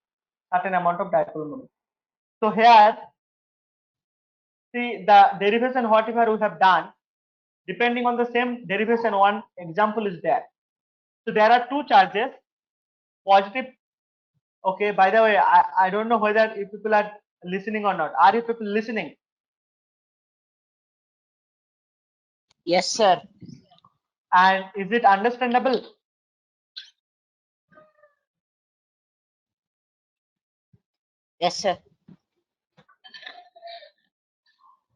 certain amount of dipole moment. So here, see the derivation whatever we have done, depending on the same derivation, one example is there. So there are two charges, positive. Okay, by the way, I don't know whether if people are listening or not? Are you people listening? Yes, sir. And is it understandable? Yes, sir.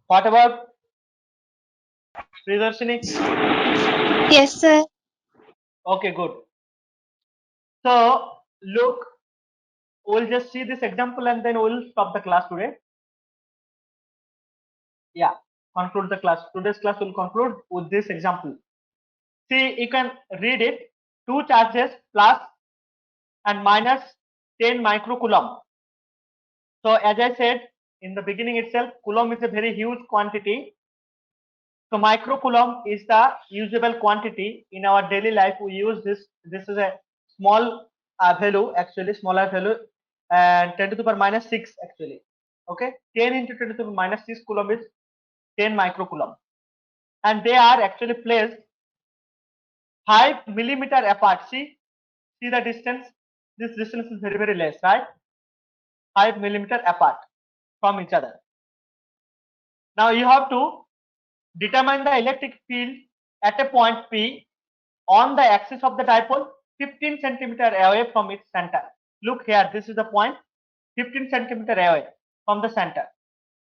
What about Pridarshini? Yes, sir. Okay, good. So look, we'll just see this example and then we'll stop the class today. Yeah, conclude the class. Today's class will conclude with this example. See, you can read it. Two charges plus and minus 10 microcoulomb. So as I said in the beginning itself, coulomb is a very huge quantity. So microcoulomb is the usable quantity in our daily life. We use this. This is a small value, actually smaller value, and 10 to the power minus 6 actually. Okay, 10 into 10 to the power minus 6 coulomb is 10 microcoulomb, and they are actually placed 5 millimeter apart. See the distance. This distance is very less, right? 5 millimeter apart from each other. Now you have to determine the electric field at a point P on the axis of the dipole 15 centimeter away from its center. Look here, this is the point 15 centimeter away from the center.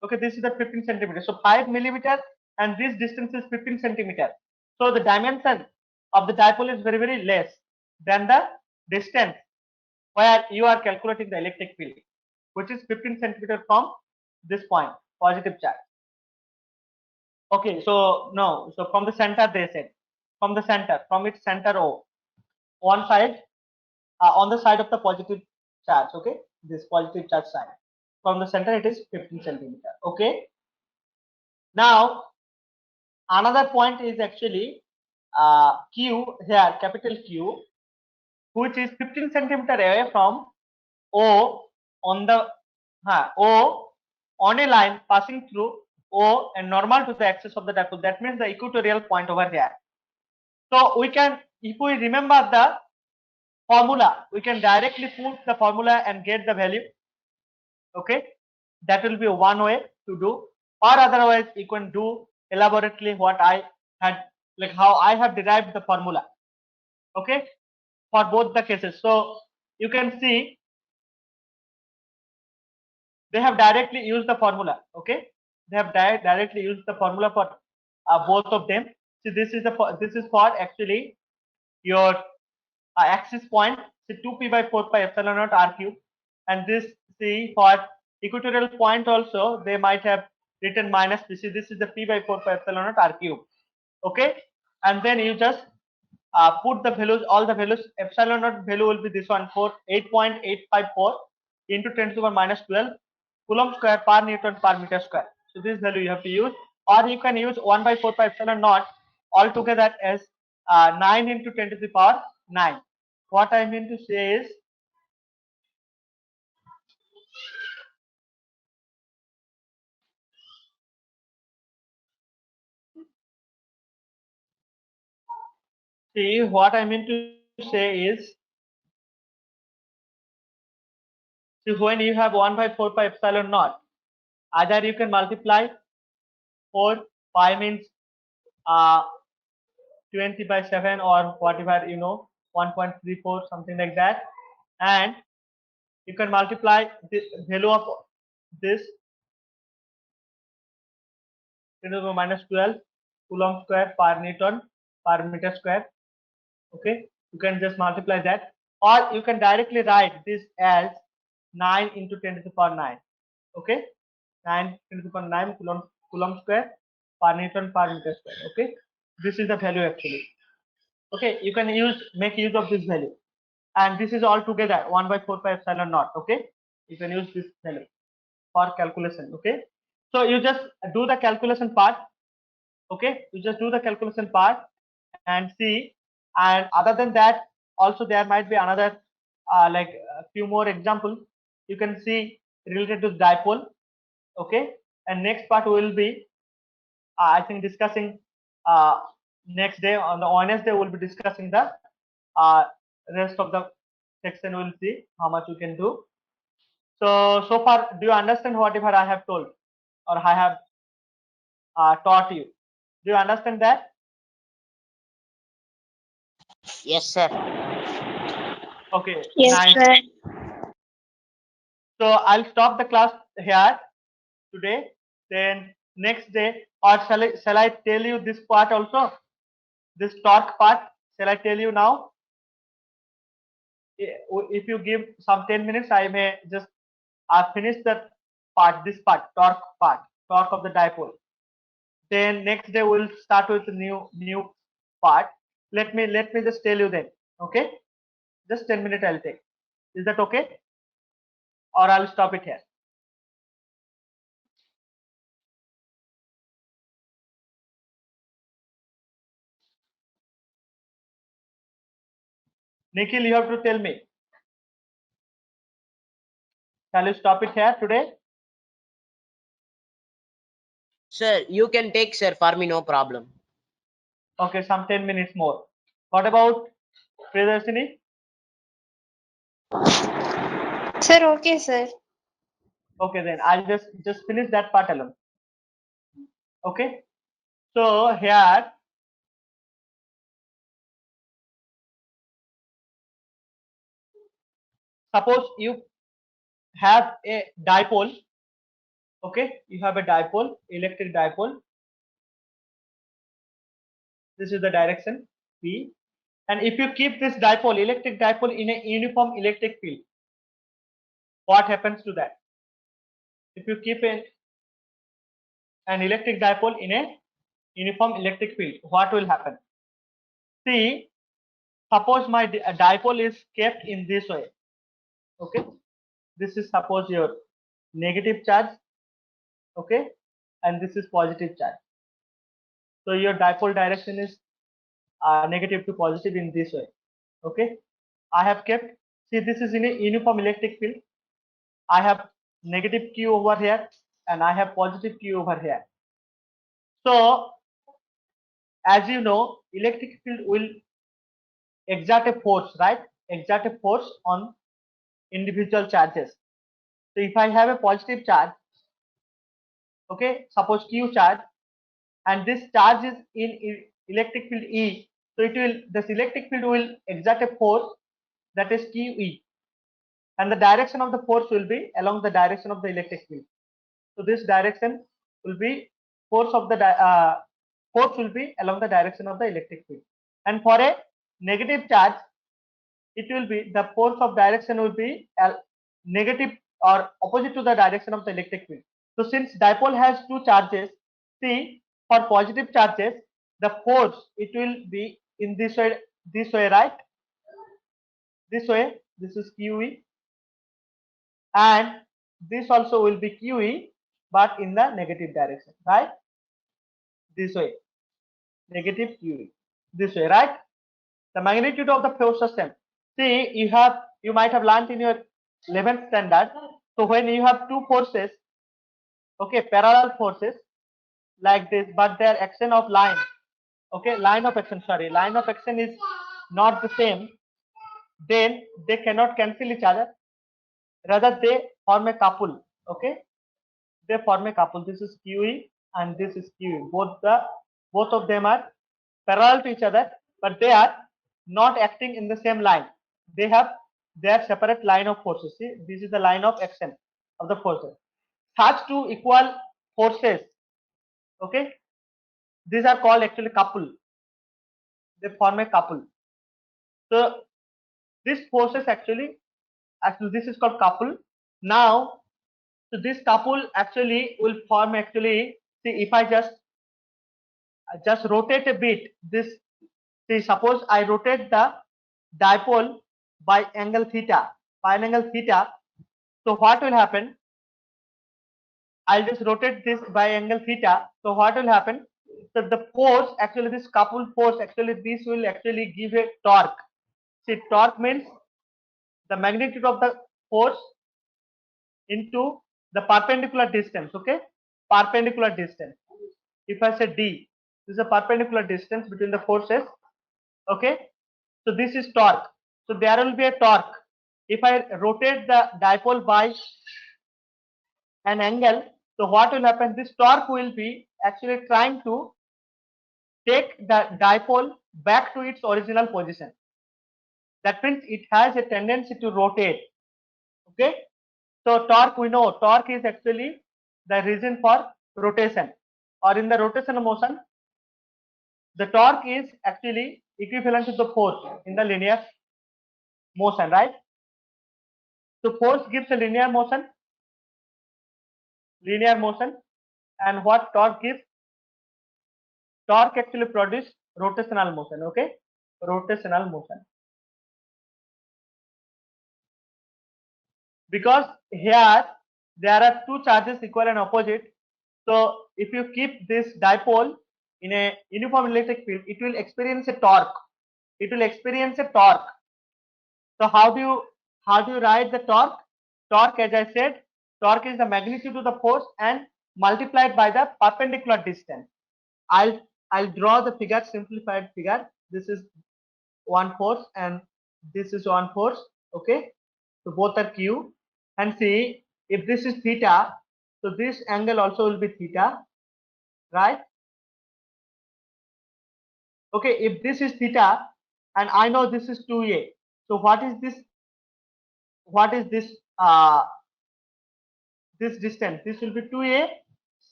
Okay, this is the 15 centimeter. So 5 millimeter and this distance is 15 centimeter. So the dimension of the dipole is very less than the distance where you are calculating the electric field, which is 15 centimeter from this point, positive charge. Okay, so no, so from the center they said, from the center, from its center O, one side, on the side of the positive charge, okay, this positive charge side. From the center it is 15 centimeter, okay. Now, another point is actually Q here, capital Q, which is 15 centimeter away from O on the O on a line passing through O and normal to the axis of the dipole. That means the equatorial point over here. So we can, if we remember the formula, we can directly put the formula and get the value. Okay, that will be one way to do, or otherwise you can do elaborately what I had, like how I have derived the formula. Okay, for both the cases. So you can see they have directly used the formula. Okay, they have directly used the formula for both of them. So this is for actually your axis point, so 2p by 4 pi epsilon naught r cube, and this, see, for equatorial point also they might have written minus p. See, this is the p by 4 pi epsilon naught r cube. Okay, and then you just put the values, all the values. Epsilon naught value will be this one, 8.854 into 10 to the power minus 12 Coulomb square per Newton per meter square. So this value you have to use, or you can use 1 by 4 pi epsilon naught altogether as 9 into 10 to the power 9. What I mean to say is, see, what I mean to say is, see, when you have 1 by 4 pi epsilon naught, either you can multiply 4 pi means 20 by 7 or whatever, 1.34 something like that, and you can multiply the value of this 10 to the power minus 12 Coulomb square per Newton per meter square. Okay, you can just multiply that, or you can directly write this as 9 into 10 to the power 9. Okay, 9 10 to the power 9 Coulomb square per Newton per meter square. Okay, this is the value actually. Okay, you can make use of this value, and this is all together 1 by 4 pi epsilon naught. Okay, you can use this value for calculation. Okay, so you just do the calculation part. Okay, you just do the calculation part and see, and other than that also there might be another like a few more examples you can see related to dipole. Okay, and next part will be I think discussing next day, on the Wednesday we'll be discussing the uh, rest of the section. We'll see how much we can do. So far, do you understand whatever I have told or I have taught you? Do you understand that? Yes, sir. Okay, Yes, nice. sir. So I'll stop the class here today. Then next day, or shall I tell you this part also? This torque part, shall I tell you now? If you give some 10 minutes, I may just finish that part, this part, torque of the dipole. Then next day we'll start with the new part. Let me just tell you then. Okay, just 10 minutes I'll take. Is that okay? Or I'll stop it here. Nikhil, you have to tell me. Shall you stop it here today? Sir, you can take, sir. For me, no problem. Okay, some 10 minutes more. What about Priyadarshini? Sir, okay, sir. Okay, then I'll just finish that part alone. Okay. So here, suppose you have a dipole. Okay, you have a dipole, electric dipole. This is the direction P. And if you keep this dipole, electric dipole, in a uniform electric field, what happens to that? If you keep an electric dipole in a uniform electric field, what will happen? See, suppose my dipole is kept in this way. Okay, this is suppose your negative charge. Okay, and this is positive charge. So your dipole direction is negative to positive in this way. Okay, I have kept, see, this is in a uniform electric field. I have negative Q over here and I have positive Q over here. So as you know, electric field will exert a force, right? Exert a force on individual charges. So if I have a positive charge, okay, suppose Q charge, and this charge is in electric field E, so it will, this electric field will exert a force, that is QE, and the direction of the force will be along the direction of the electric field. So this direction will be force of the force will be along the direction of the electric field. And for a negative charge, it will be, the force of direction will be negative or opposite to the direction of the electric field. So since dipole has two charges, see, for positive charges, the force, it will be in this way, right? This way, this is QE, and this also will be QE, but in the negative direction, right? This way, negative QE, this way, right? The magnitude of the force system. See, you might have learned in your 11th standard. So when you have two forces, okay, parallel forces like this, but their action of line, okay, line of action is not the same, then they cannot cancel each other. Rather, they form a couple. Okay, they form a couple. This is QE and this is QE. Both of them are parallel to each other, but they are not acting in the same line. They have their separate line of forces. See, this is the line of action of the forces. Such two equal forces, okay, these are called actually couple. They form a couple. So this forces actually this is called couple. Now, so this couple actually will form actually. See, if I just rotate a bit, this, see, suppose I rotate the dipole by angle theta, so what will happen? I'll just rotate this by angle theta. So what will happen? So the force, actually this coupled force, actually this will actually give a torque. See, torque means the magnitude of the force into the perpendicular distance. Okay, perpendicular distance. If I say D, this is a perpendicular distance between the forces. Okay, so this is torque. So there will be a torque. if I rotate the dipole by an angle, so what will happen? This torque will be actually trying to take the dipole back to its original position. That means it has a tendency to rotate. Okay. So torque, we know torque is actually the reason for rotation, or in the rotational motion, the torque is actually equivalent to the force in the linear motion, right? So force gives a linear motion, and what torque gives? Torque actually produce rotational motion. Okay, rotational motion. Because here there are two charges equal and opposite. So if you keep this dipole in a uniform electric field, it will experience a torque. It will experience a torque. So how do you write the torque? Torque, as I said, torque is the magnitude of the force and multiplied by the perpendicular distance. I'll draw the figure, simplified figure. This is one force and this is one force. Okay, so both are q, and see if this is theta, so this angle also will be theta, right? Okay, if this is theta and I know this is 2a, so what is this? What is this? This distance, this will be 2a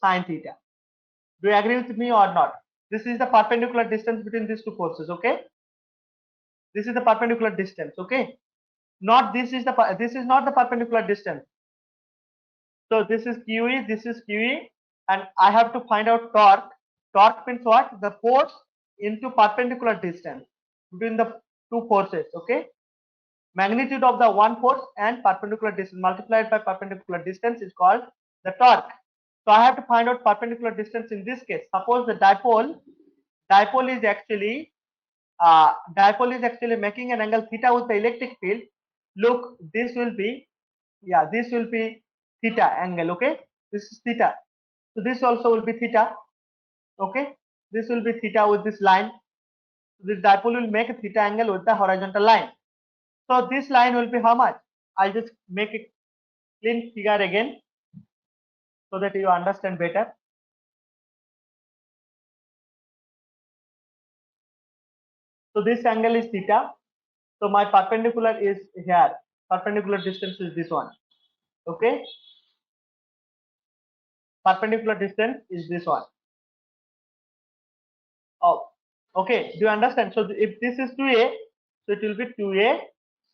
sine theta. Do you agree with me or not? This is the perpendicular distance between these two forces. Okay, this is the perpendicular distance. Okay, not this is not the perpendicular distance. So this is QE, this is QE, and I have to find out torque. Torque means what? The force into perpendicular distance between the two forces. Okay, magnitude of the one force and perpendicular distance multiplied by perpendicular distance is called the torque. So I have to find out perpendicular distance in this case. Suppose the dipole is actually making an angle theta with the electric field. Look, this will be, yeah, this will be theta angle. Okay, this is theta. So this also will be theta. Okay, this will be theta with this line. This dipole will make a theta angle with the horizontal line. So this line will be how much? I'll just make a clean figure again so that you understand better. So this angle is theta. So my perpendicular is here. Perpendicular distance is this one. Okay. Perpendicular distance is this one. Oh, okay. Do you understand? So if this is 2a, so it will be 2a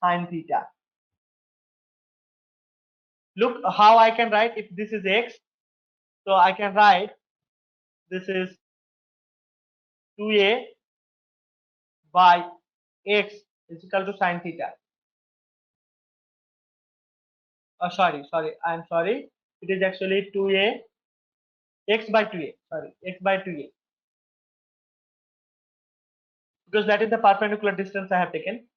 sine theta. Look how I can write if this is x. So I can write this is 2a by x is equal to sine theta. Sorry, I'm sorry. It is actually 2a x by 2a. Sorry, x by 2a. Because that is the perpendicular distance I have taken.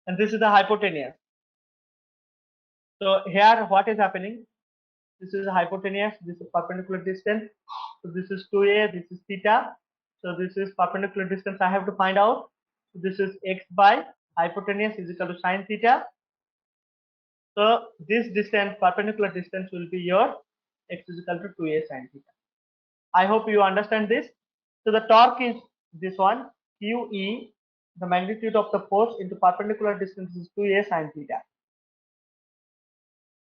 And this is the hypotenuse. So here what is happening? This is hypotenuse, this is perpendicular distance. So this is 2a, this is theta. So this is perpendicular distance I have to find out. So this is x by hypotenuse is equal to sine theta. So this distance, perpendicular distance will be your x is equal to 2a sine theta. I hope you understand this. So the torque is this one, QE, the magnitude of the force into perpendicular distance is 2a sine theta.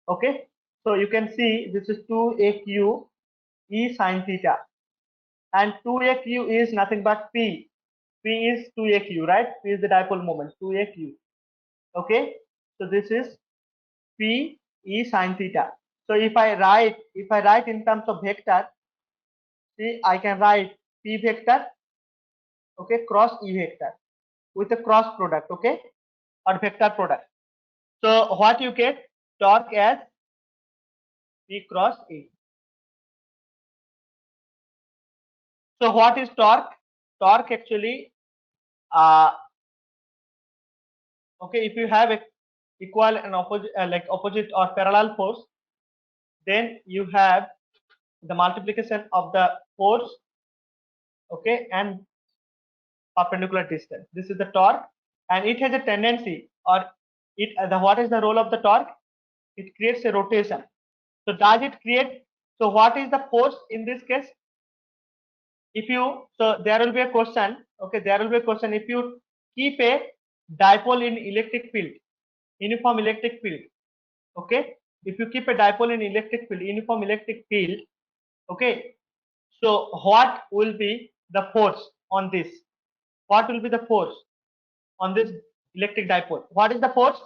Okay, so you can see this is 2aq e sine theta, and 2aq is nothing but p. P is 2aq, right? P is the dipole moment, 2aq. Okay, so this is p e sine theta. So if I write in terms of vector, see I can write p vector, okay, cross e vector with a cross product, okay, or vector product. So what you get? Torque as p cross e. So what is torque? Torque actually, okay, if you have a equal and opposite, like opposite or parallel force, then you have the multiplication of the force, okay, and perpendicular distance. This is the torque, and it has a tendency, or what is the role of the torque? It creates a rotation. So does it create? So what is the force in this case? If you, so there will be a question. Okay, there will be a question. If you keep a dipole in electric field, uniform electric field. Okay, if you keep a dipole in electric field, uniform electric field. Okay, so what will be the force on this? What will be the force on this electric dipole? What is the force?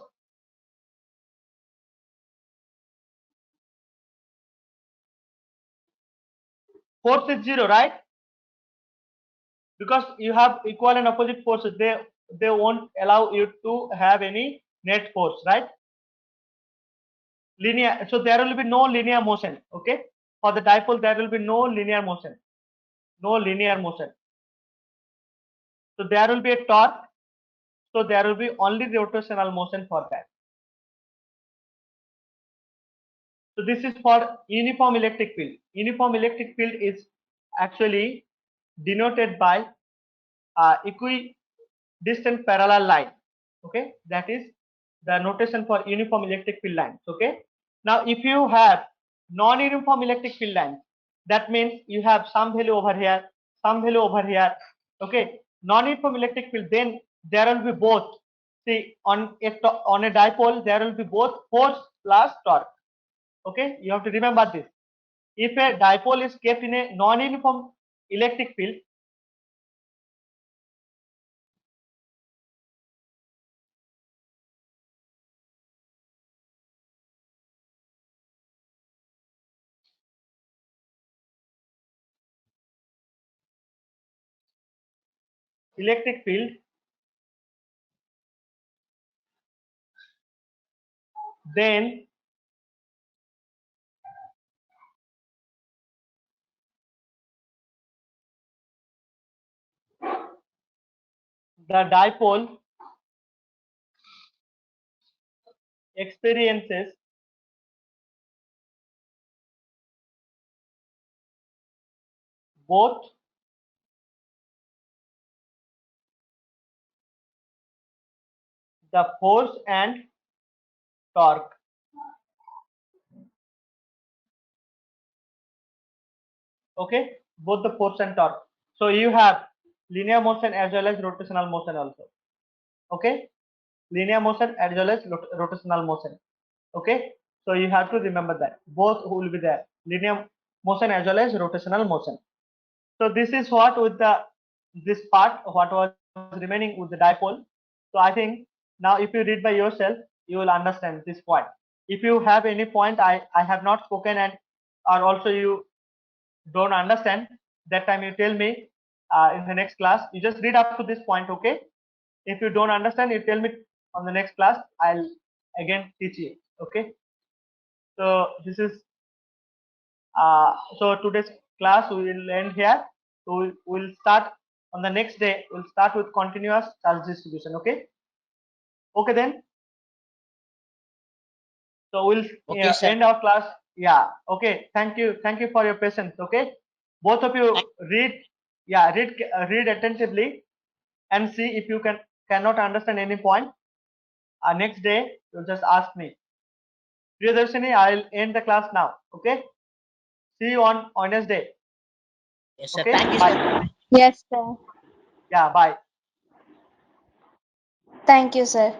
Force is zero, right? Because you have equal and opposite forces, they won't allow you to have any net force, right? Linear, so there will be no linear motion. Okay, for the dipole there will be no linear motion, no linear motion. So there will be a torque, so there will be only rotational motion for that. So this is for uniform electric field. Uniform electric field is actually denoted by equidistant parallel line. Okay, that is the notation for uniform electric field lines. Okay, now if you have non-uniform electric field lines, that means you have some value over here, some value over here. Okay, non-uniform electric field, then there will be both. See, on a dipole there will be both force plus torque. Okay, you have to remember this. If a dipole is kept in a non-uniform electric field, electric field, then the dipole experiences both the force and torque. Okay, both the force and torque. So you have linear motion as well as rotational motion also. Okay, linear motion as well as rotational motion. Okay, so you have to remember that both will be there, linear motion as well as rotational motion. So this is what with the this part what was remaining with the dipole. So I think now if you read by yourself, you will understand this point. If you have any point I have not spoken and or also you don't understand, that time you tell me in the next class. You just read up to this point, okay? If you don't understand, you tell me on the next class. I'll again teach you, okay? So this is so today's class we will end here. So we'll start on the next day. We'll start with continuous charge distribution, okay? Okay then. So we'll Okay, sir. end our class. Yeah. Okay. Thank you. Thank you for your patience. Okay. Both of you read. Yeah. Read attentively and see if you cannot understand any point. Next day you'll just ask me. Priyadarshini, I'll end the class now. Okay. See you on Wednesday. Yes, sir. Okay. Thank you, Bye. sir. Yes, sir. Yeah. Bye. Thank you, sir.